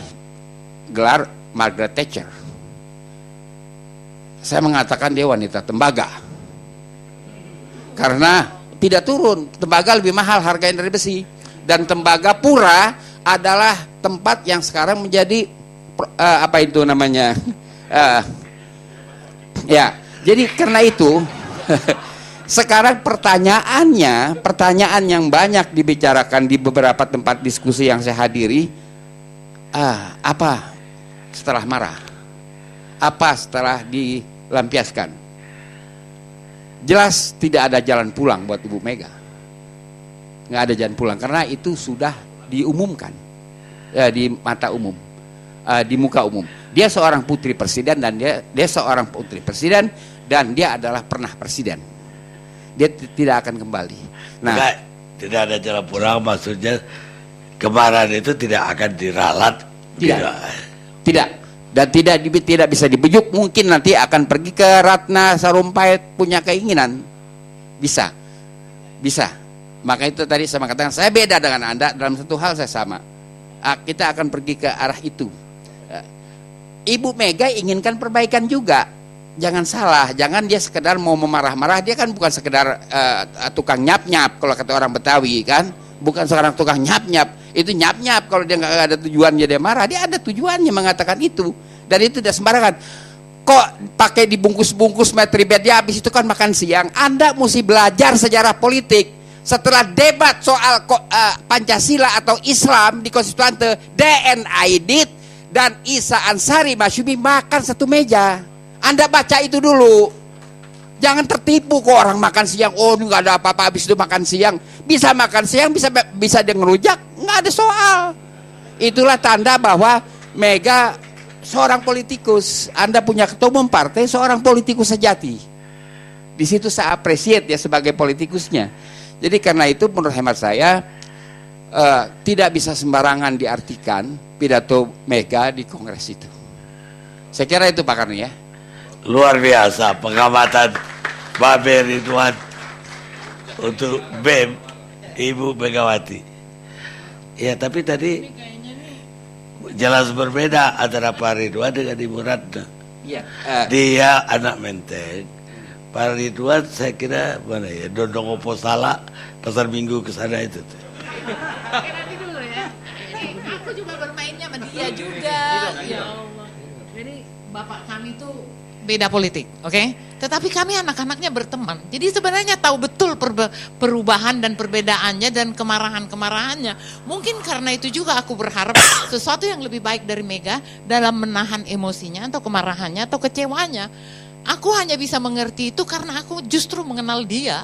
gelar Margaret Thatcher. Saya mengatakan dia wanita tembaga. Karena tidak turun, tembaga lebih mahal harganya dari besi. Dan Tembagapura adalah tempat yang sekarang menjadi ya. Jadi karena itu sekarang pertanyaan yang banyak dibicarakan di beberapa tempat diskusi yang saya hadiri, apa setelah marah? Apa setelah dilampiaskan? Jelas tidak ada jalan pulang buat Ibu Mega. Nggak ada jalan pulang karena itu sudah diumumkan di mata umum, di muka umum. Dia seorang putri presiden dan dia seorang putri presiden dan dia adalah pernah presiden. Dia tidak akan kembali. Nah, tidak ada jalan pulang, maksudnya kemarahan itu tidak akan diralat. Tidak. Dan tidak bisa dibujuk. Mungkin nanti akan pergi ke Ratna Sarumpait, punya keinginan. Bisa. Maka itu tadi saya mengatakan saya beda dengan Anda dalam satu hal, saya sama. Kita akan pergi ke arah itu. Ibu Mega inginkan perbaikan juga. Jangan salah, jangan dia sekedar mau memarah-marah. Dia kan bukan sekedar tukang nyap-nyap kalau kata orang Betawi kan. Bukan seorang tukang nyap-nyap. Itu nyap-nyap kalau dia nggak ada tujuannya dia marah. Dia ada tujuannya mengatakan itu. Dan itu tidak sembarangan. Kok pakai dibungkus-bungkus metribet dia habis itu kan makan siang. Anda mesti belajar sejarah politik. Setelah debat soal Pancasila atau Islam di Konstituante, DN Aidit dan Isa Ansari Masyumi makan satu meja. Anda baca itu dulu. Jangan tertipu kok orang makan siang. Oh, ini nggak ada apa-apa habis itu makan siang. Bisa makan siang, bisa dia ngerujak, nggak ada soal. Itulah tanda bahwa Mega seorang politikus. Anda punya ketua umum partai seorang politikus sejati. Di situ saya appreciate ya sebagai politikusnya. Jadi karena itu menurut hemat saya tidak bisa sembarangan diartikan pidato Mega di Kongres itu. Saya kira itu Pak Karni ya. Luar biasa pengamatan Babe Ridwan untuk BEM Ibu Megawati. Ya tapi tadi jelas berbeda antara Pak Ridwan dengan Ibu Ratna. Ya, dia anak Menteng. Pak Ridwan saya kira mana ya, dondong opo salah pasar Minggu ke sana itu. Oke, nanti dulu ya. Ini aku juga bermainnya sama dia juga. Ya Allah. Jadi bapak kami tuh beda politik, oke? Tetapi kami anak-anaknya berteman. Jadi sebenarnya tahu betul perubahan dan perbedaannya dan kemarahan-kemarahannya. Mungkin karena itu juga aku berharap sesuatu yang lebih baik dari Mega dalam menahan emosinya atau kemarahannya atau kecewanya. Aku hanya bisa mengerti itu karena aku justru mengenal dia.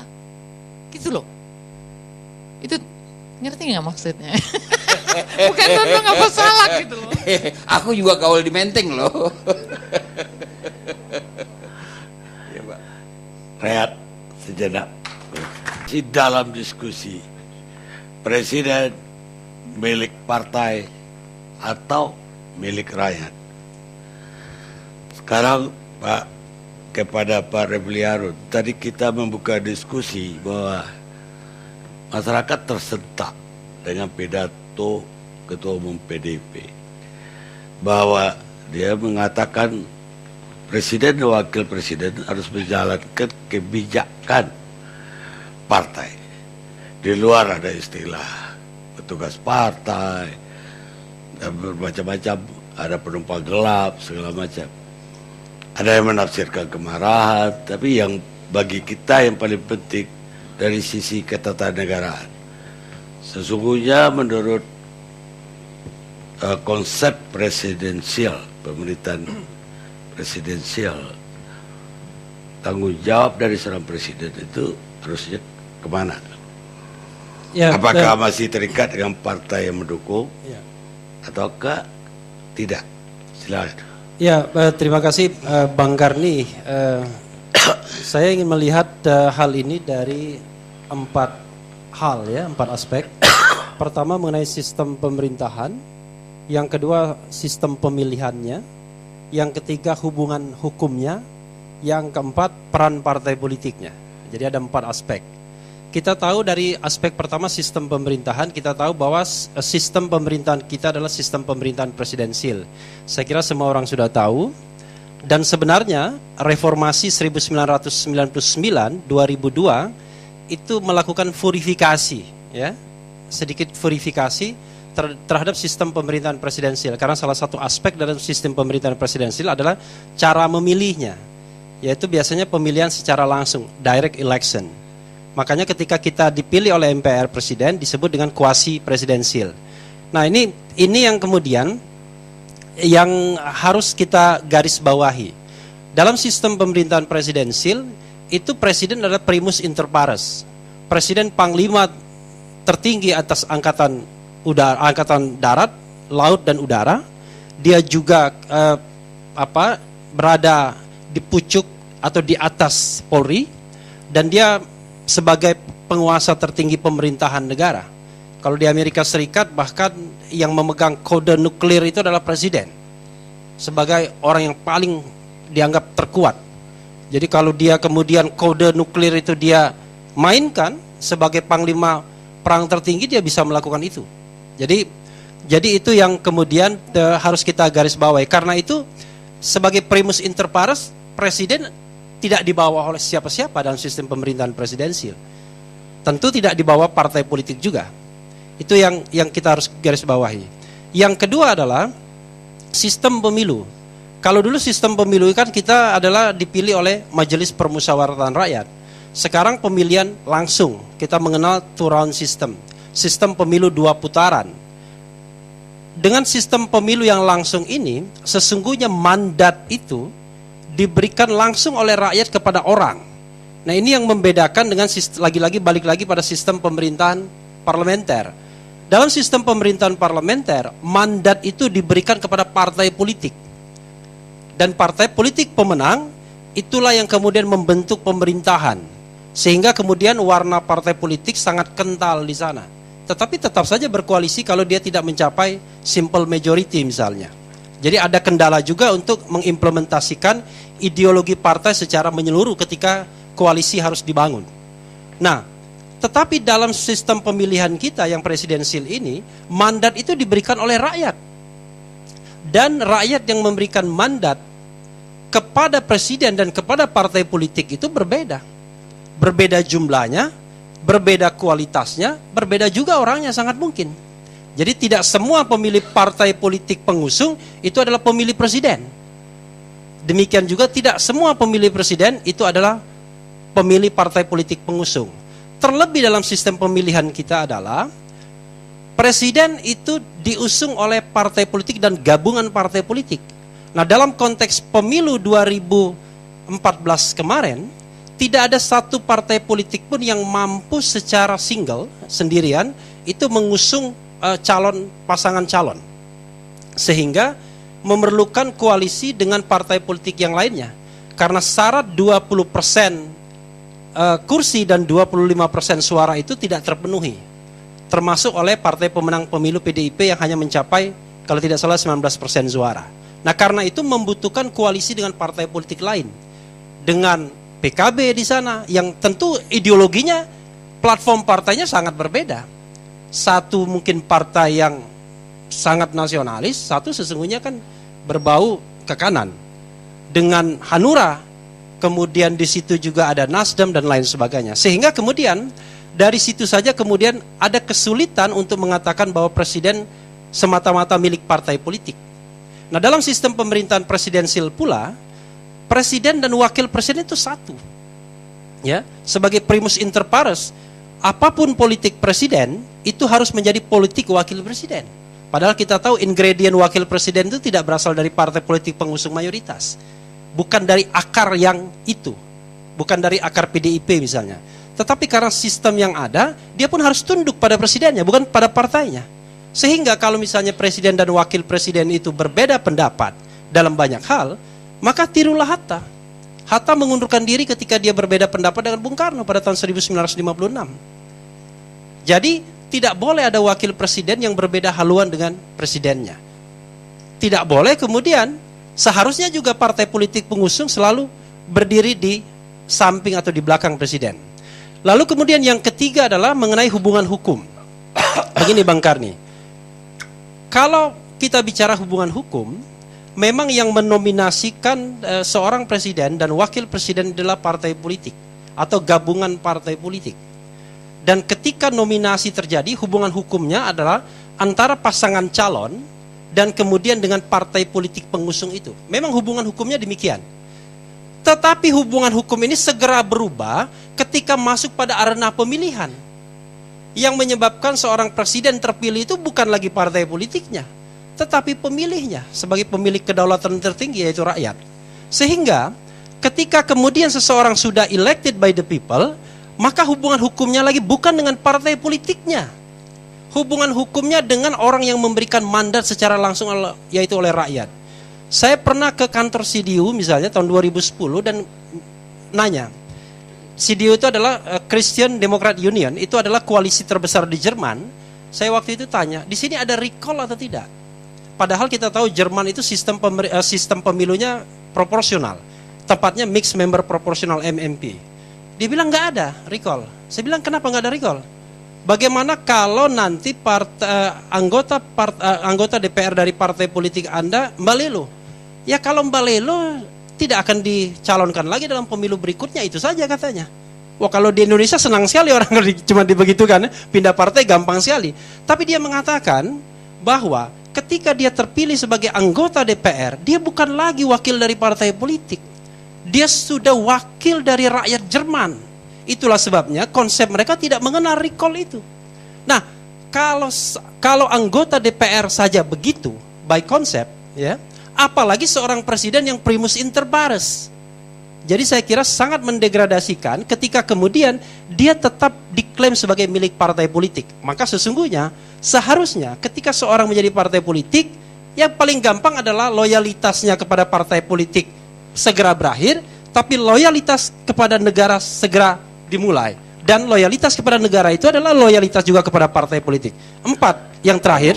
Gitu loh. Itu ngerti nggak maksudnya? Bukan Dodo nggak masalah gitu loh. Aku juga gaul di Menteng loh. Ya, Pak. Rehat sejenak. Di dalam diskusi presiden milik partai atau milik rakyat. Sekarang Pak, kepada Pak Refli Harun, tadi kita membuka diskusi bahwa masyarakat tersentak dengan pidato Ketua Umum PDIP bahwa dia mengatakan Presiden dan Wakil Presiden harus menjalankan kebijakan partai. Di luar ada istilah petugas partai, dan bermacam-macam, ada penumpang gelap, segala macam. Ada yang menafsirkan kemarahan, tapi yang bagi kita yang paling penting dari sisi ketatanegaraan. Sesungguhnya menurut konsep presidensial, pemerintahan presidensial, tanggung jawab dari seorang presiden itu harusnya kemana? Ya, apakah masih terikat dengan partai yang mendukung, ya, ataukah tidak? Silakan. Ya, terima kasih Bang Karni. Saya ingin melihat hal ini dari 4 hal ya, 4 aspek. Pertama mengenai sistem pemerintahan, yang kedua sistem pemilihannya, yang ketiga hubungan hukumnya, yang keempat peran partai politiknya. Jadi ada 4 aspek. Kita tahu dari aspek pertama sistem pemerintahan, kita tahu bahwa sistem pemerintahan kita adalah sistem pemerintahan presidensil. Saya kira semua orang sudah tahu. Dan sebenarnya reformasi 1999 2002 itu melakukan verifikasi ya, sedikit verifikasi terhadap sistem pemerintahan presidensil, karena salah satu aspek dalam sistem pemerintahan presidensil adalah cara memilihnya, yaitu biasanya pemilihan secara langsung, direct election. Makanya ketika kita dipilih oleh MPR presiden disebut dengan kuasi presidensil. Nah, ini yang kemudian yang harus kita garis bawahi. Dalam sistem pemerintahan presidensil itu presiden adalah primus inter pares. Presiden panglima tertinggi atas angkatan darat, laut dan udara. Dia juga berada di pucuk atau di atas Polri, dan dia sebagai penguasa tertinggi pemerintahan negara. Kalau di Amerika Serikat bahkan yang memegang kode nuklir itu adalah presiden, sebagai orang yang paling dianggap terkuat. Jadi kalau dia kemudian kode nuklir itu dia mainkan sebagai panglima perang tertinggi, dia bisa melakukan itu. Jadi itu yang kemudian harus kita garis bawahi. Karena itu sebagai primus inter pares, presiden tidak dibawa oleh siapa-siapa dalam sistem pemerintahan presidensil. Tentu tidak dibawa partai politik juga. Itu yang kita harus garis bawahi. Yang kedua adalah sistem pemilu. Kalau dulu sistem pemilu kan kita adalah dipilih oleh Majelis Permusyawaratan Rakyat. Sekarang pemilihan langsung. Kita mengenal two round system. Sistem pemilu 2 putaran. Dengan sistem pemilu yang langsung ini, sesungguhnya mandat itu diberikan langsung oleh rakyat kepada orang. Nah, ini yang membedakan dengan lagi-lagi balik lagi pada sistem pemerintahan parlementer. Dalam sistem pemerintahan parlementer, mandat itu diberikan kepada partai politik. Dan partai politik pemenang itulah yang kemudian membentuk pemerintahan. Sehingga kemudian warna partai politik sangat kental di sana. Tetapi tetap saja berkoalisi kalau dia tidak mencapai simple majority misalnya. Jadi ada kendala juga untuk mengimplementasikan ideologi partai secara menyeluruh ketika koalisi harus dibangun. Nah, tetapi dalam sistem pemilihan kita yang presidensil ini, mandat itu diberikan oleh rakyat. Dan rakyat yang memberikan mandat kepada presiden dan kepada partai politik itu berbeda. Berbeda jumlahnya, berbeda kualitasnya, berbeda juga orangnya, sangat mungkin. Jadi tidak semua pemilih partai politik pengusung itu adalah pemilih presiden. Demikian juga tidak semua pemilih presiden itu adalah pemilih partai politik pengusung. Terlebih dalam sistem pemilihan kita adalah presiden itu diusung oleh partai politik dan gabungan partai politik. Nah, dalam konteks pemilu 2014 kemarin, tidak ada satu partai politik pun yang mampu secara single, sendirian, itu mengusung pasangan calon. Sehingga memerlukan koalisi dengan partai politik yang lainnya. Karena syarat 20% kursi dan 25% suara itu tidak terpenuhi. Termasuk oleh partai pemenang pemilu PDIP yang hanya mencapai, kalau tidak salah, 19% suara. Nah, karena itu membutuhkan koalisi dengan partai politik lain. Dengan PKB di sana, yang tentu ideologinya, platform partainya sangat berbeda. Satu mungkin partai yang sangat nasionalis, satu sesungguhnya kan berbau ke kanan. Dengan Hanura, kemudian di situ juga ada Nasdem dan lain sebagainya. Sehingga kemudian dari situ saja kemudian ada kesulitan untuk mengatakan bahwa presiden semata-mata milik partai politik. Nah, dalam sistem pemerintahan presidensil pula, presiden dan wakil presiden itu satu. Ya, sebagai primus inter pares, apapun politik presiden itu harus menjadi politik wakil presiden. Padahal kita tahu ingredient wakil presiden itu tidak berasal dari partai politik pengusung mayoritas. Bukan dari akar yang itu. Bukan dari akar PDIP misalnya. Tetapi karena sistem yang ada, dia pun harus tunduk pada presidennya, bukan pada partainya. Sehingga kalau misalnya presiden dan wakil presiden itu berbeda pendapat dalam banyak hal, maka tirulah Hatta. Hatta mengundurkan diri ketika dia berbeda pendapat dengan Bung Karno pada tahun 1956. Jadi tidak boleh ada wakil presiden yang berbeda haluan dengan presidennya. Tidak boleh kemudian, seharusnya juga partai politik pengusung selalu berdiri di samping atau di belakang presiden. Lalu kemudian yang ketiga adalah mengenai hubungan hukum. Begini Bang Karni, kalau kita bicara hubungan hukum, memang yang menominasikan seorang presiden dan wakil presiden adalah partai politik atau gabungan partai politik. Dan ketika nominasi terjadi, hubungan hukumnya adalah antara pasangan calon dan kemudian dengan partai politik pengusung itu. Memang hubungan hukumnya demikian. Tetapi hubungan hukum ini segera berubah ketika masuk pada arena pemilihan. Yang menyebabkan seorang presiden terpilih itu bukan lagi partai politiknya, tetapi pemilihnya sebagai pemilik kedaulatan tertinggi, yaitu rakyat. Sehingga ketika kemudian seseorang sudah elected by the people, maka hubungan hukumnya lagi bukan dengan partai politiknya. Hubungan hukumnya dengan orang yang memberikan mandat secara langsung, yaitu oleh rakyat. Saya pernah ke kantor CDU misalnya tahun 2010 dan nanya, CDU itu adalah Christian Democrat Union, itu adalah koalisi terbesar di Jerman. Saya waktu itu tanya, di sini ada recall atau tidak? Padahal kita tahu Jerman itu sistem pemilunya proporsional, tepatnya mixed member proportional MMP. Dia bilang nggak ada recall. Saya bilang kenapa nggak ada recall? Bagaimana kalau nanti anggota DPR dari partai politik Anda Mbak Lelo? Ya kalau Mbak Lelo tidak akan dicalonkan lagi dalam pemilu berikutnya, itu saja katanya. Wah, kalau di Indonesia senang sekali orang cuma dibegitukan, pindah partai gampang sekali. Tapi dia mengatakan bahwa ketika dia terpilih sebagai anggota DPR, dia bukan lagi wakil dari partai politik. Dia sudah wakil dari rakyat Jerman. Itulah sebabnya konsep mereka tidak mengenal recall itu. Nah, kalau anggota DPR saja begitu, by konsep, ya, apalagi seorang presiden yang primus inter pares. Jadi saya kira sangat mendegradasikan ketika kemudian dia tetap diklaim sebagai milik partai politik. Maka sesungguhnya seharusnya ketika seorang menjadi partai politik, yang paling gampang adalah loyalitasnya kepada partai politik segera berakhir, tapi loyalitas kepada negara segera dimulai. Dan loyalitas kepada negara itu adalah loyalitas juga kepada partai politik. 4, yang terakhir,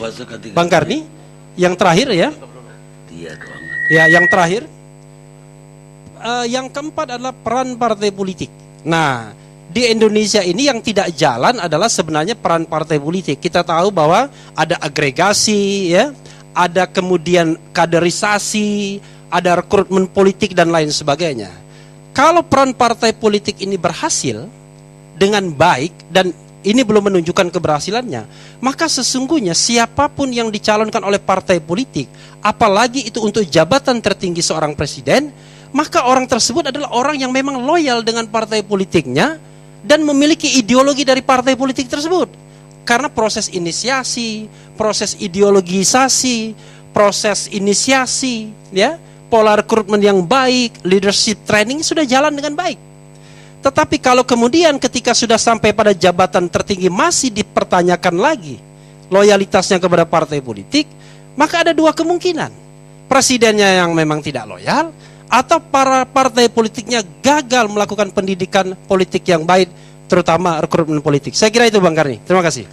Bang Karni, yang terakhir ya. Ya, yang terakhir, yang keempat adalah peran partai politik. Nah, di Indonesia ini yang tidak jalan adalah sebenarnya peran partai politik. Kita tahu bahwa ada agregasi, ya, ada kemudian kaderisasi, ada rekrutmen politik dan lain sebagainya. Kalau peran partai politik ini berhasil dengan baik dan ini belum menunjukkan keberhasilannya, maka sesungguhnya siapapun yang dicalonkan oleh partai politik, apalagi itu untuk jabatan tertinggi seorang presiden, maka orang tersebut adalah orang yang memang loyal dengan partai politiknya dan memiliki ideologi dari partai politik tersebut. Karena proses inisiasi, proses ideologisasi, proses inisiasi, ya, pola rekrutmen yang baik, leadership training sudah jalan dengan baik. Tetapi kalau kemudian ketika sudah sampai pada jabatan tertinggi masih dipertanyakan lagi loyalitasnya kepada partai politik, maka ada dua kemungkinan. Presidennya yang memang tidak loyal, atau para partai politiknya gagal melakukan pendidikan politik yang baik, terutama rekrutmen politik. Saya kira itu Bang Karni. Terima kasih.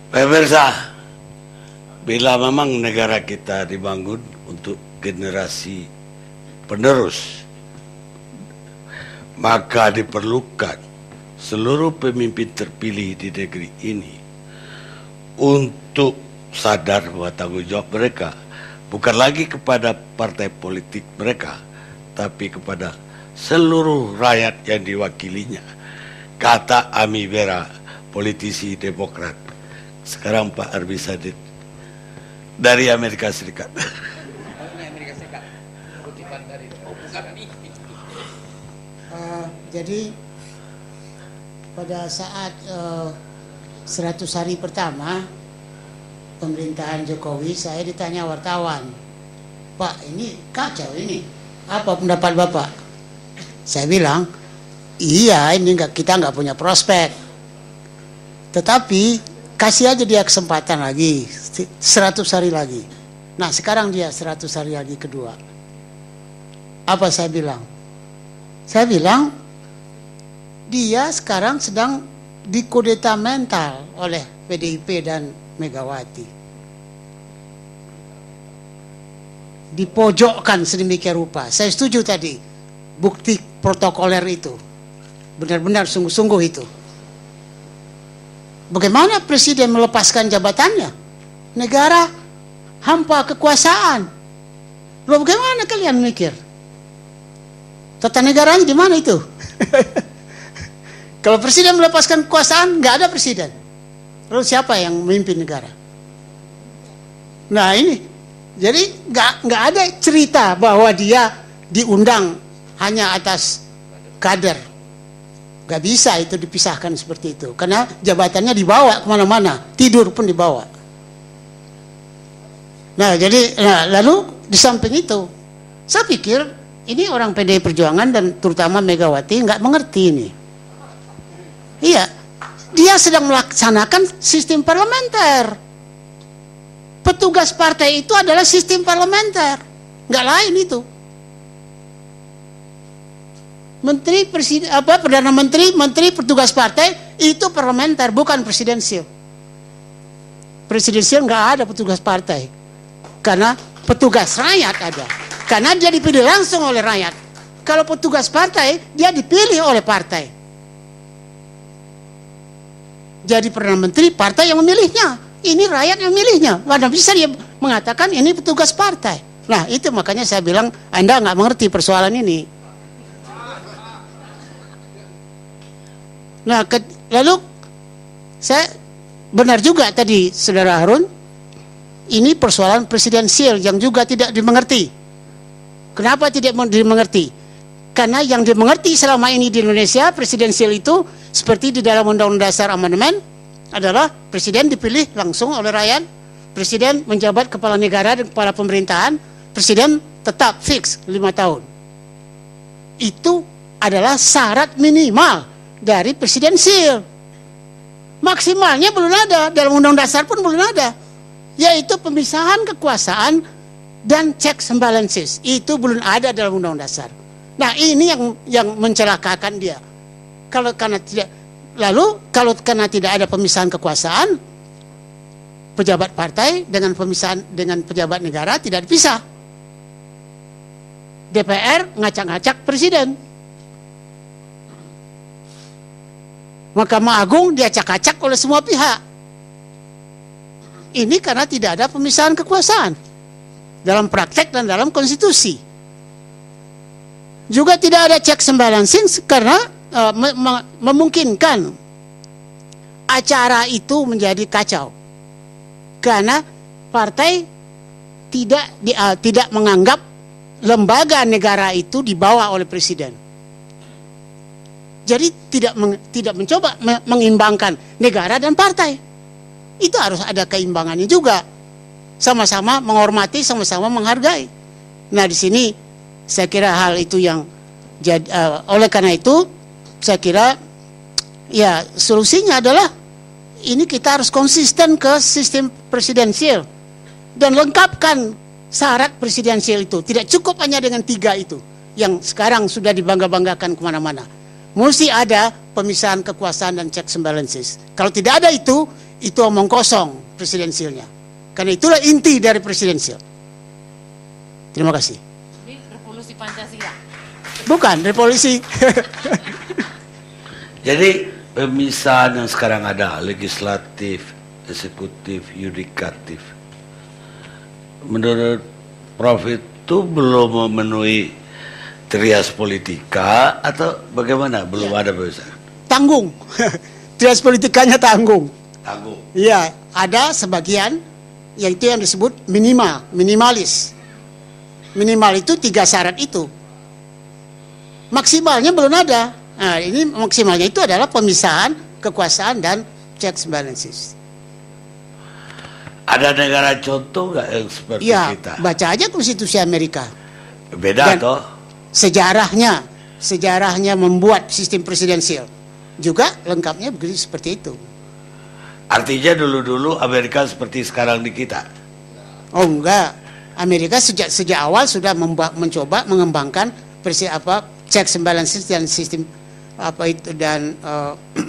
Pemirsa, bila memang negara kita dibangun untuk generasi penerus, maka diperlukan seluruh pemimpin terpilih di negeri ini untuk sadar bahwa tanggung jawab mereka bukan lagi kepada partai politik mereka, tapi kepada seluruh rakyat yang diwakilinya. Kata Ami Bera, politisi Demokrat, sekarang Pak Arbi Sadid dari Amerika Serikat. Jadi pada saat 100 hari pertama pemerintahan Jokowi, saya ditanya wartawan, Pak, ini kacau ini, apa pendapat Bapak? Saya bilang, iya, ini kita nggak punya prospek, tetapi kasih aja dia kesempatan lagi 100 hari lagi. Nah sekarang dia 100 hari lagi kedua. Apa saya bilang? Saya bilang dia sekarang sedang dikudeta mental oleh PDIP dan Megawati. Dipojokkan sedemikian rupa. Saya setuju tadi, bukti protokoler itu benar-benar sungguh-sungguh itu. Bagaimana presiden melepaskan jabatannya? Negara hampa kekuasaan. Loh, bagaimana kalian mikir? Tata negaranya di mana itu? Kalau presiden melepaskan kekuasaan, nggak ada presiden. Lalu siapa yang memimpin negara? Nah ini, jadi nggak ada cerita bahwa dia diundang hanya atas kader. Nggak bisa itu dipisahkan seperti itu, karena jabatannya dibawa kemana-mana, tidur pun dibawa. Nah jadi, lalu di samping itu, saya pikir ini orang PDI Perjuangan dan terutama Megawati nggak mengerti ini. Iya, dia sedang melaksanakan sistem parlementer. Petugas partai itu adalah sistem parlementer, nggak lain itu. Menteri, presiden, perdana menteri, menteri, petugas partai itu parlementer, bukan presidensial. Presidensial nggak ada petugas partai, karena petugas rakyat ada. Karena dia dipilih langsung oleh rakyat. Kalau petugas partai, dia dipilih oleh partai. Jadi Perdana Menteri, partai yang memilihnya. Ini rakyat yang memilihnya. Mana bisa dia mengatakan ini petugas partai. Nah itu makanya saya bilang, Anda nggak mengerti persoalan ini. Nah lalu, saya benar juga tadi Saudara Harun, ini persoalan presidensial yang juga tidak dimengerti. Kenapa tidak dimengerti? Karena yang dimengerti selama ini di Indonesia, presidensial itu seperti di dalam Undang-Undang Dasar Amandemen adalah presiden dipilih langsung oleh rakyat, presiden menjabat kepala negara dan kepala pemerintahan, presiden tetap fix 5 tahun. Itu adalah syarat minimal dari presidensial. Maksimalnya belum ada, dalam Undang-Undang Dasar pun belum ada, yaitu pemisahan kekuasaan dan checks and balances. Itu belum ada dalam Undang-Undang Dasar. Nah ini yang mencelakakan dia. Kalau karena tidak ada pemisahan kekuasaan, pejabat partai dengan pejabat negara tidak dipisah. DPR ngacak-ngacak presiden, Mahkamah Agung diacak-acak oleh semua pihak. Ini karena tidak ada pemisahan kekuasaan dalam praktek dan dalam konstitusi. Juga tidak ada checks and balances karena memungkinkan acara itu menjadi kacau. Karena partai tidak menganggap lembaga negara itu dibawa oleh presiden. Jadi tidak mencoba mengimbangkan negara dan partai. Itu harus ada keimbangannya juga. Sama-sama menghormati, sama-sama menghargai. Nah, di sini saya kira hal itu yang oleh karena itu saya kira ya solusinya adalah ini kita harus konsisten ke sistem presidensial dan lengkapkan syarat presidensial itu. Tidak cukup hanya dengan 3 itu yang sekarang sudah dibangga-banggakan kemana-mana. Mesti ada pemisahan kekuasaan dan checks and balances. Kalau tidak ada itu omong kosong presidensialnya. Karena itulah inti dari presidensial. Terima kasih. Ini revolusi Pancasila. Bukan, revolusi. Jadi pemisahan yang sekarang ada, legislatif, eksekutif, yudikatif, menurut Prof itu belum memenuhi trias politika atau bagaimana? Belum ada pemisahan. Tanggung. Trias politikanya tanggung. Tanggung. Iya, ada sebagian yaitu yang disebut minimalis. Minimal itu 3 syarat itu. Maksimalnya belum ada. Nah, ini maksimalnya itu adalah pemisahan kekuasaan dan checks and balances. Ada negara contoh nggak yang seperti Iya, kita? baca aja konstitusi Amerika. Beda Dan toh? Sejarahnya membuat sistem presidensial juga lengkapnya begitu seperti itu. Artinya dulu-dulu Amerika seperti sekarang di kita. Oh enggak, Amerika sejak awal sudah mencoba mengembangkan checks and balances dan sistem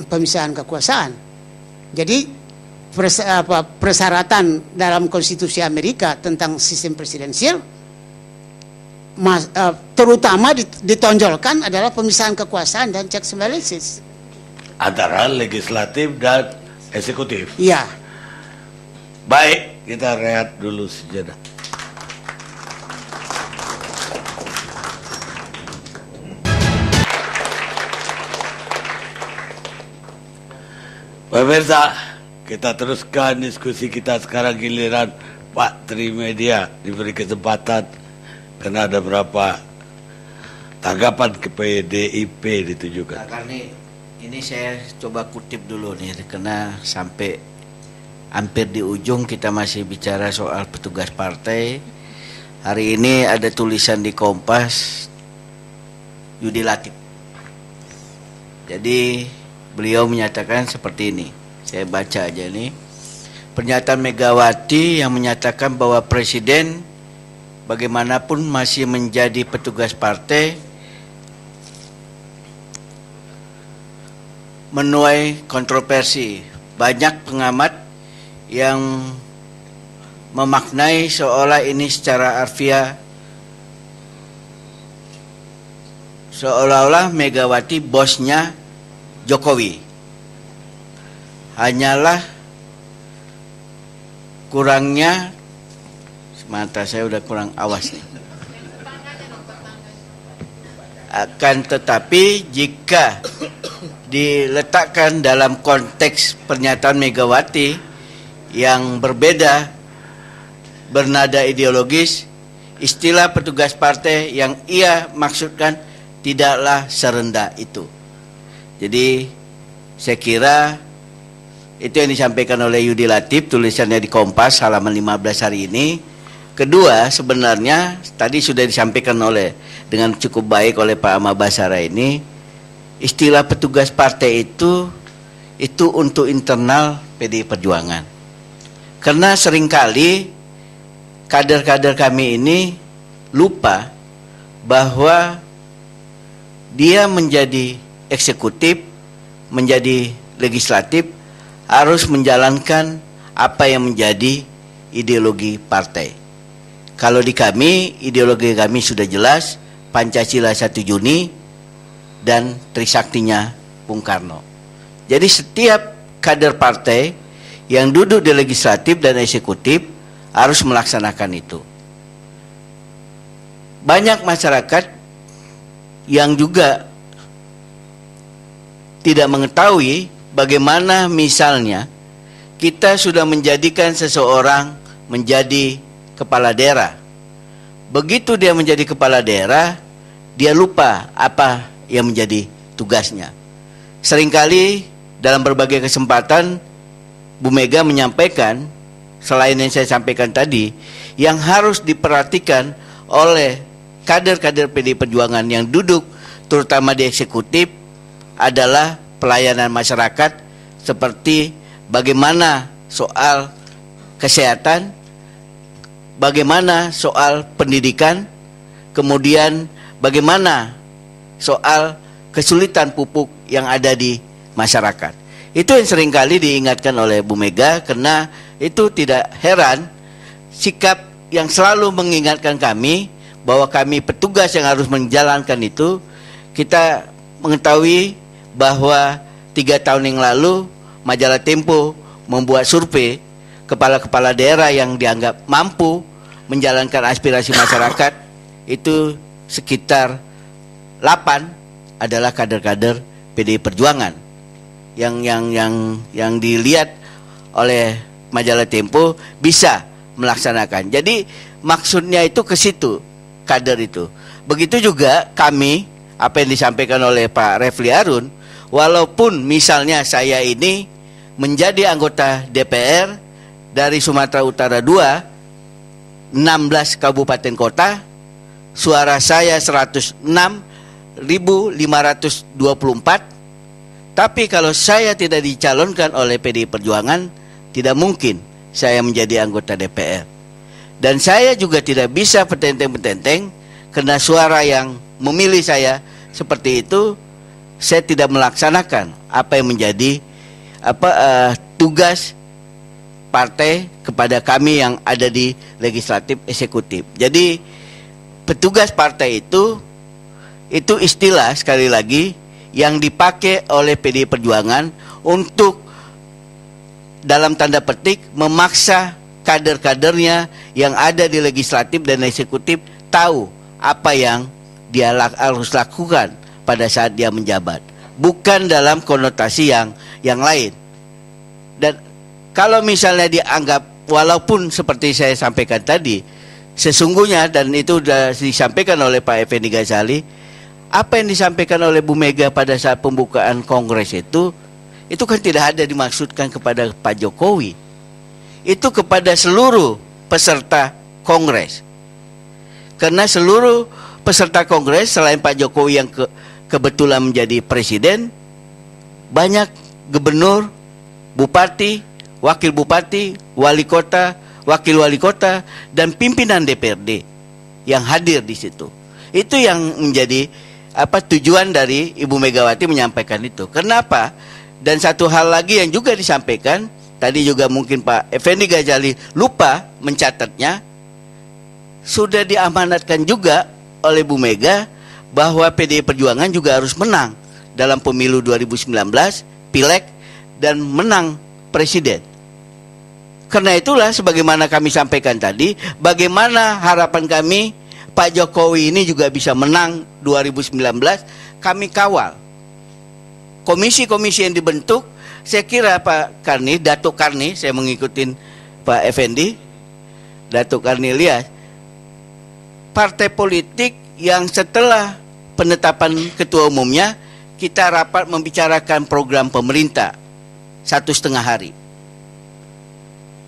pemisahan kekuasaan. Jadi persyaratan dalam konstitusi Amerika tentang sistem presidensial terutama ditonjolkan adalah pemisahan kekuasaan dan checks and balances Antara legislatif dan eksekutif. iya. Baik, kita rehat dulu sejenak. Pemirsa, kita teruskan diskusi kita sekarang giliran Pak Trimedia diberi kesempatan karena ada berapa tanggapan ke PDIP ditujukan. Nah, karena ini saya coba kutip dulu nih karena sampai hampir di ujung kita masih bicara soal petugas partai. Hari ini ada tulisan di Kompas Yudi Latif. Jadi beliau menyatakan seperti ini. Saya baca aja nih. Pernyataan Megawati yang menyatakan bahwa presiden bagaimanapun masih menjadi petugas partai menuai kontroversi. Banyak pengamat yang memaknai seolah ini secara harfiah seolah-olah Megawati bosnya Jokowi. Hanyalah kurangnya, mata saya udah kurang awas nih. Akan tetapi jika diletakkan dalam konteks pernyataan Megawati yang berbeda bernada ideologis, istilah petugas partai yang ia maksudkan tidaklah serendah itu. Jadi saya kira itu yang disampaikan oleh Yudi Latif, tulisannya di Kompas halaman 15 hari ini. Kedua, sebenarnya tadi sudah disampaikan dengan cukup baik oleh Pak Ahmad Basara ini, istilah petugas partai itu untuk internal PDI Perjuangan. Karena seringkali kader-kader kami ini lupa bahwa dia menjadi eksekutif, menjadi legislatif, harus menjalankan apa yang menjadi ideologi partai. Kalau di kami, ideologi kami sudah jelas, Pancasila 1 Juni dan Trisaktinya Bung Karno. Jadi setiap kader partai yang duduk di legislatif dan eksekutif harus melaksanakan itu. Banyak masyarakat yang juga tidak mengetahui bagaimana misalnya kita sudah menjadikan seseorang menjadi kepala daerah. Begitu dia menjadi kepala daerah, dia lupa apa yang menjadi tugasnya. Seringkali dalam berbagai kesempatan Bu Mega menyampaikan, selain yang saya sampaikan tadi, yang harus diperhatikan oleh kader-kader PDI Perjuangan yang duduk terutama di eksekutif adalah pelayanan masyarakat, seperti bagaimana soal kesehatan, bagaimana soal pendidikan, kemudian bagaimana soal kesulitan pupuk yang ada di masyarakat. Itu yang seringkali diingatkan oleh Bu Mega, karena itu tidak heran sikap yang selalu mengingatkan kami bahwa kami petugas yang harus menjalankan itu. Kita mengetahui bahwa 3 tahun yang lalu majalah Tempo membuat survei kepala-kepala daerah yang dianggap mampu menjalankan aspirasi masyarakat, itu sekitar 8 adalah kader-kader PDI Perjuangan yang dilihat oleh majalah Tempo bisa melaksanakan. Jadi maksudnya itu ke situ, kader itu. Begitu juga kami, apa yang disampaikan oleh Pak Refli Harun, walaupun misalnya saya ini menjadi anggota DPR dari Sumatera Utara 2, 16 kabupaten kota, suara saya 106.524, tapi kalau saya tidak dicalonkan oleh PDI Perjuangan, tidak mungkin saya menjadi anggota DPR. Dan saya juga tidak bisa petenteng-petenteng, karena suara yang memilih saya seperti itu, saya tidak melaksanakan apa yang menjadi tugas partai kepada kami yang ada di legislatif eksekutif. Jadi petugas partai itu istilah, sekali lagi, yang dipakai oleh PDI Perjuangan untuk dalam tanda petik memaksa kader-kadernya yang ada di legislatif dan eksekutif tahu apa yang dia harus lakukan pada saat dia menjabat, bukan dalam konotasi yang lain. Dan kalau misalnya dianggap, walaupun seperti saya sampaikan tadi, sesungguhnya, dan itu sudah disampaikan oleh Pak Effendi Ghazali, apa yang disampaikan oleh Bu Mega pada saat pembukaan Kongres itu kan tidak ada dimaksudkan kepada Pak Jokowi, itu kepada seluruh peserta Kongres. Karena seluruh peserta Kongres selain Pak Jokowi yang kebetulan menjadi presiden, banyak gubernur, bupati, wakil bupati, wali kota, wakil wali kota, dan pimpinan DPRD yang hadir di situ. Itu yang menjadi tujuan dari Ibu Megawati menyampaikan itu. Kenapa? Dan satu hal lagi yang juga disampaikan, tadi juga mungkin Pak Effendi Ghazali lupa mencatatnya, sudah diamanatkan juga oleh Bu Mega bahwa PDI Perjuangan juga harus menang dalam pemilu 2019, Pileg, dan menang presiden. Karena itulah, sebagaimana kami sampaikan tadi, bagaimana harapan kami Pak Jokowi ini juga bisa menang 2019, kami kawal. Komisi-komisi yang dibentuk, saya kira Pak Karni, Datuk Karni, saya mengikuti Pak Effendi, Datuk Karni lihat, partai politik yang setelah penetapan ketua umumnya, kita rapat membicarakan program pemerintah 1,5 hari.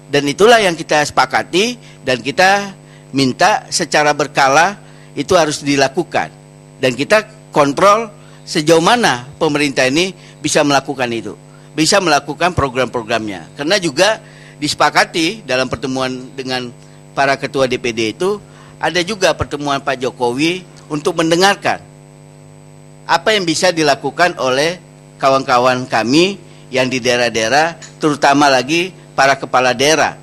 Dan itulah yang kita sepakati, dan kita minta secara berkala itu harus dilakukan. Dan kita kontrol sejauh mana pemerintah ini bisa melakukan itu, bisa melakukan program-programnya. Karena juga disepakati dalam pertemuan dengan para ketua DPD itu, ada juga pertemuan Pak Jokowi untuk mendengarkan apa yang bisa dilakukan oleh kawan-kawan kami yang di daerah-daerah, terutama lagi para kepala daerah.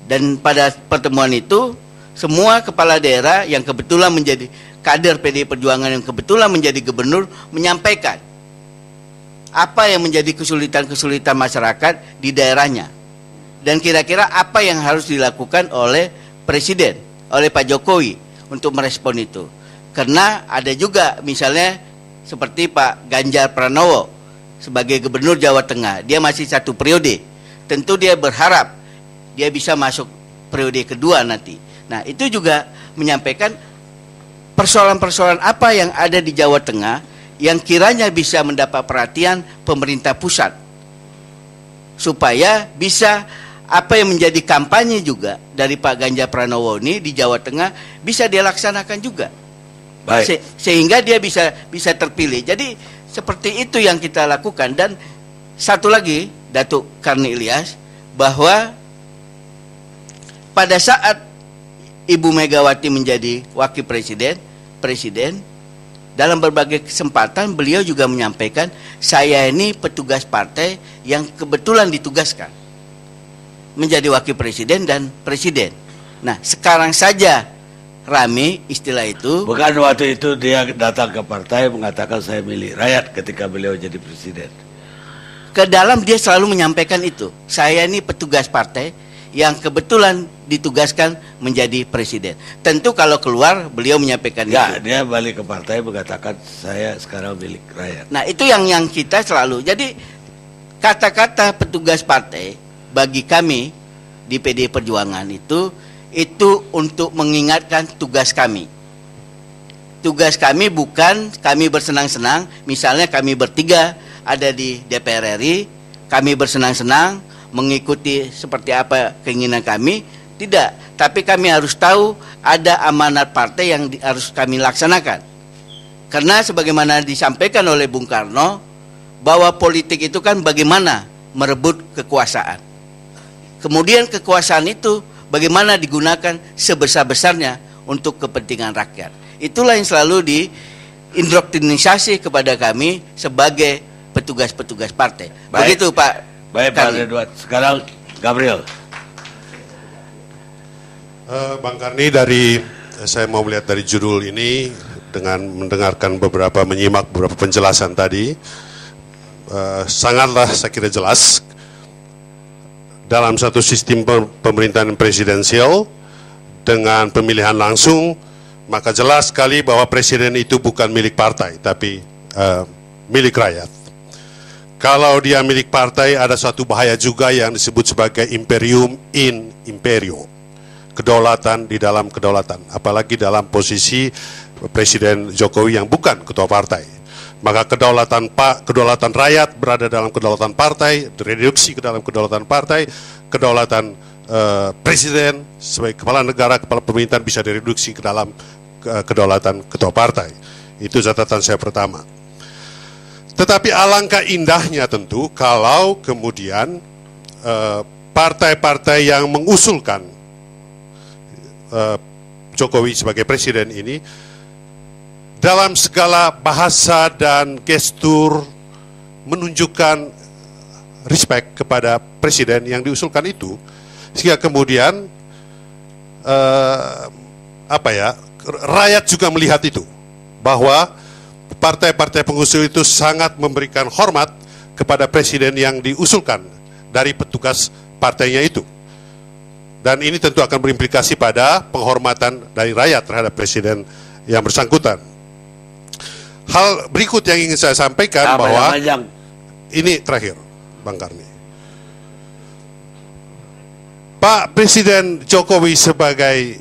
Dan pada pertemuan itu, semua kepala daerah yang kebetulan menjadi kader PDI Perjuangan, yang kebetulan menjadi gubernur, menyampaikan apa yang menjadi kesulitan-kesulitan masyarakat di daerahnya, dan kira-kira apa yang harus dilakukan oleh Presiden, oleh Pak Jokowi untuk merespon itu. Karena ada juga misalnya seperti Pak Ganjar Pranowo sebagai Gubernur Jawa Tengah, dia masih 1 periode. Tentu dia berharap dia bisa masuk periode kedua nanti. Nah, itu juga menyampaikan persoalan-persoalan apa yang ada di Jawa Tengah yang kiranya bisa mendapat perhatian pemerintah pusat, supaya bisa apa yang menjadi kampanye juga dari Pak Ganjar Pranowo ini di Jawa Tengah bisa dia laksanakan juga. Baik. Sehingga dia bisa terpilih. Jadi seperti itu yang kita lakukan. Dan satu lagi, Datuk Karni Ilyas, bahwa pada saat Ibu Megawati menjadi wakil presiden, dalam berbagai kesempatan beliau juga menyampaikan, saya ini petugas partai yang kebetulan ditugaskan menjadi wakil presiden dan presiden. Nah, sekarang saja rame istilah itu. Bukan waktu itu dia datang ke partai mengatakan saya milik rakyat ketika beliau jadi presiden. Ke dalam dia selalu menyampaikan itu. Saya ini petugas partai yang kebetulan ditugaskan menjadi presiden. Tentu kalau keluar beliau menyampaikan itu. Dia balik ke partai mengatakan saya sekarang milik rakyat. Nah, itu yang kita selalu. Jadi kata-kata petugas partai bagi kami di PDI Perjuangan itu untuk mengingatkan tugas kami. Tugas kami bukan kami bersenang-senang, misalnya kami bertiga ada di DPR RI, kami bersenang-senang mengikuti seperti apa keinginan kami, tidak. Tapi kami harus tahu ada amanat partai yang harus kami laksanakan. Karena sebagaimana disampaikan oleh Bung Karno, bahwa politik itu kan bagaimana merebut kekuasaan. Kemudian kekuasaan itu bagaimana digunakan sebesar-besarnya untuk kepentingan rakyat. Itulah yang selalu diindoktrinisasi kepada kami sebagai petugas-petugas partai. Baik. Begitu Pak. Baik Pak Ridwan. Sekarang Gabriel. Bang Karni, saya mau melihat dari judul ini dengan mendengarkan menyimak beberapa penjelasan tadi, sangatlah saya kira jelas. Dalam satu sistem pemerintahan presidensial dengan pemilihan langsung, maka jelas sekali bahwa presiden itu bukan milik partai, tapi milik rakyat. Kalau dia milik partai, ada suatu bahaya juga yang disebut sebagai imperium in imperio, kedaulatan di dalam kedaulatan, apalagi dalam posisi Presiden Jokowi yang bukan ketua partai. Maka kedaulatan rakyat berada dalam kedaulatan partai, direduksi ke dalam kedaulatan partai, kedaulatan presiden sebagai kepala negara, kepala pemerintahan bisa direduksi ke dalam kedaulatan ketua partai. Itu catatan saya pertama. Tetapi alangkah indahnya tentu kalau kemudian partai-partai yang mengusulkan Jokowi sebagai presiden ini dalam segala bahasa dan gestur menunjukkan respect kepada presiden yang diusulkan itu, sehingga kemudian rakyat juga melihat itu, bahwa partai-partai pengusul itu sangat memberikan hormat kepada presiden yang diusulkan dari petugas partainya itu, dan ini tentu akan berimplikasi pada penghormatan dari rakyat terhadap presiden yang bersangkutan. Hal berikut yang ingin saya sampaikan bahwa ini terakhir, Bang Karni. Pak Presiden Jokowi sebagai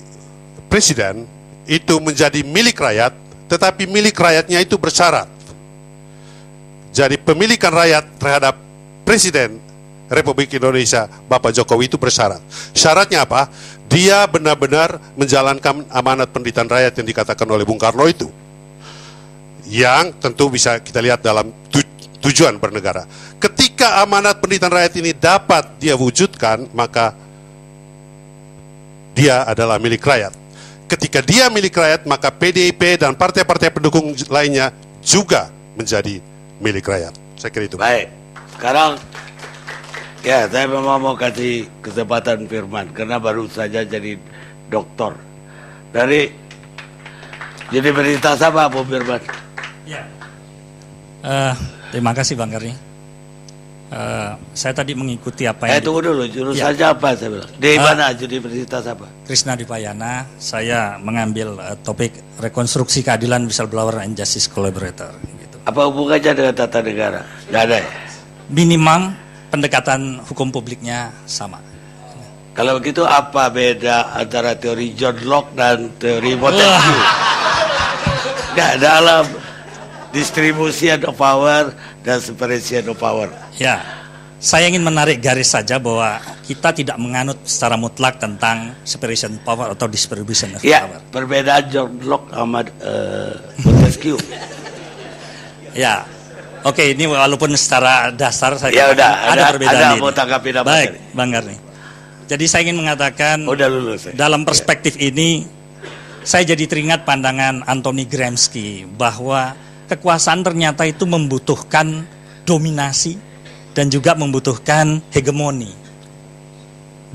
presiden itu menjadi milik rakyat, tetapi milik rakyatnya itu bersyarat. Jadi pemilikan rakyat terhadap Presiden Republik Indonesia Bapak Jokowi itu bersyarat. Syaratnya apa? Dia benar-benar menjalankan amanat pendidikan rakyat yang dikatakan oleh Bung Karno itu, yang tentu bisa kita lihat dalam tujuan bernegara. Ketika amanat pendidikan rakyat ini dapat dia wujudkan, maka dia adalah milik rakyat. Ketika dia milik rakyat, maka PDIP dan partai-partai pendukung lainnya juga menjadi milik rakyat. Saya kira itu. Baik, sekarang ya saya memang mau kasih kesempatan Firman karena baru saja jadi doktor. Dari jadi berita apa Bu Firman? Ya. Terima kasih Bang Karni. Saya tadi mengikuti apa yang Tunggu dulu, jurusannya apa saya bilang? Di mana, universitas apa? Krishna Dipayana. Saya mengambil topik rekonstruksi keadilan whistleblower and justice collaborator. Gitu. Apa hubungannya dengan tata negara? Nggak ada ya? Minimum pendekatan hukum publiknya sama. Kalau begitu apa beda antara teori John Locke dan teori Montesquieu? Nggak, dalam distribution of power dan separation of power. Ya, saya ingin menarik garis saja bahwa kita tidak menganut secara mutlak tentang separation power atau distribution of power. Perbedaan John Locke sama Montesquieu. Ya, oke, ini walaupun secara dasar saya ya udah, ada perbedaan. Ada mau tanggapin apa? Baik, Bang Garni. Jadi saya ingin mengatakan udah lulus, dalam perspektif ini saya jadi teringat pandangan Anthony Gramsci bahwa kekuasaan ternyata itu membutuhkan dominasi dan juga membutuhkan hegemoni.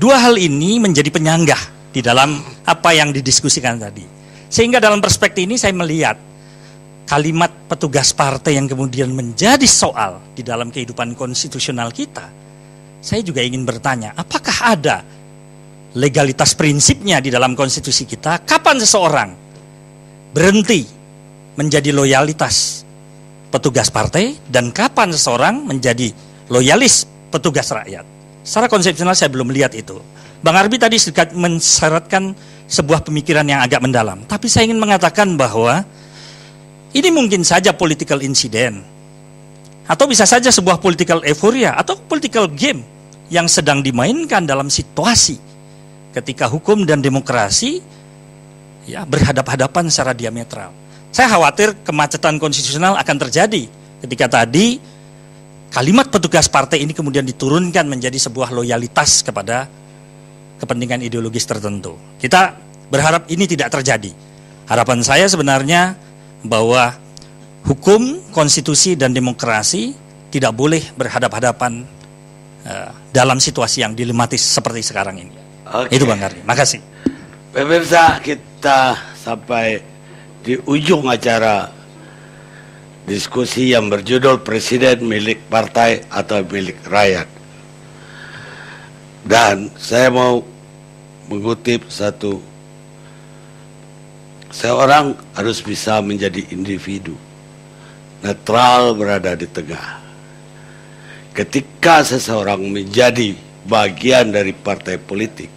Dua hal ini menjadi penyanggah di dalam apa yang didiskusikan tadi. Sehingga dalam perspektif ini saya melihat kalimat petugas partai yang kemudian menjadi soal di dalam kehidupan konstitusional kita. Saya juga ingin bertanya, apakah ada legalitas prinsipnya di dalam konstitusi kita? Kapan seseorang berhenti menjadi loyalitas petugas partai dan kapan seseorang menjadi loyalis petugas rakyat? Secara konsepsional saya belum melihat itu. Bang Arbi tadi sedikit mensyaratkan sebuah pemikiran yang agak mendalam. Tapi saya ingin mengatakan bahwa ini mungkin saja political incident. Atau bisa saja sebuah political euphoria atau political game yang sedang dimainkan dalam situasi ketika hukum dan demokrasi ya berhadap-hadapan secara diametral. Saya khawatir kemacetan konstitusional akan terjadi ketika tadi kalimat petugas partai ini kemudian diturunkan menjadi sebuah loyalitas kepada kepentingan ideologis tertentu. Kita berharap ini tidak terjadi. Harapan saya sebenarnya bahwa hukum, konstitusi, dan demokrasi tidak boleh berhadap-hadapan dalam situasi yang dilematis seperti sekarang ini. Itu Bang Karni. Makasih. Pemirsa, kita sampai di ujung acara diskusi yang berjudul Presiden milik partai atau milik rakyat. Dan saya mau mengutip satu, seorang harus bisa menjadi individu, netral berada di tengah. Ketika seseorang menjadi bagian dari partai politik,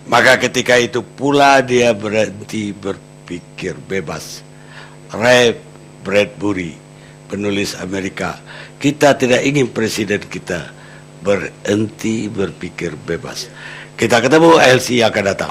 maka ketika itu pula dia berhenti berpikir bebas. Ray Bradbury, penulis Amerika, kita tidak ingin presiden kita berhenti berpikir bebas. Kita ketemu LC yang akan datang.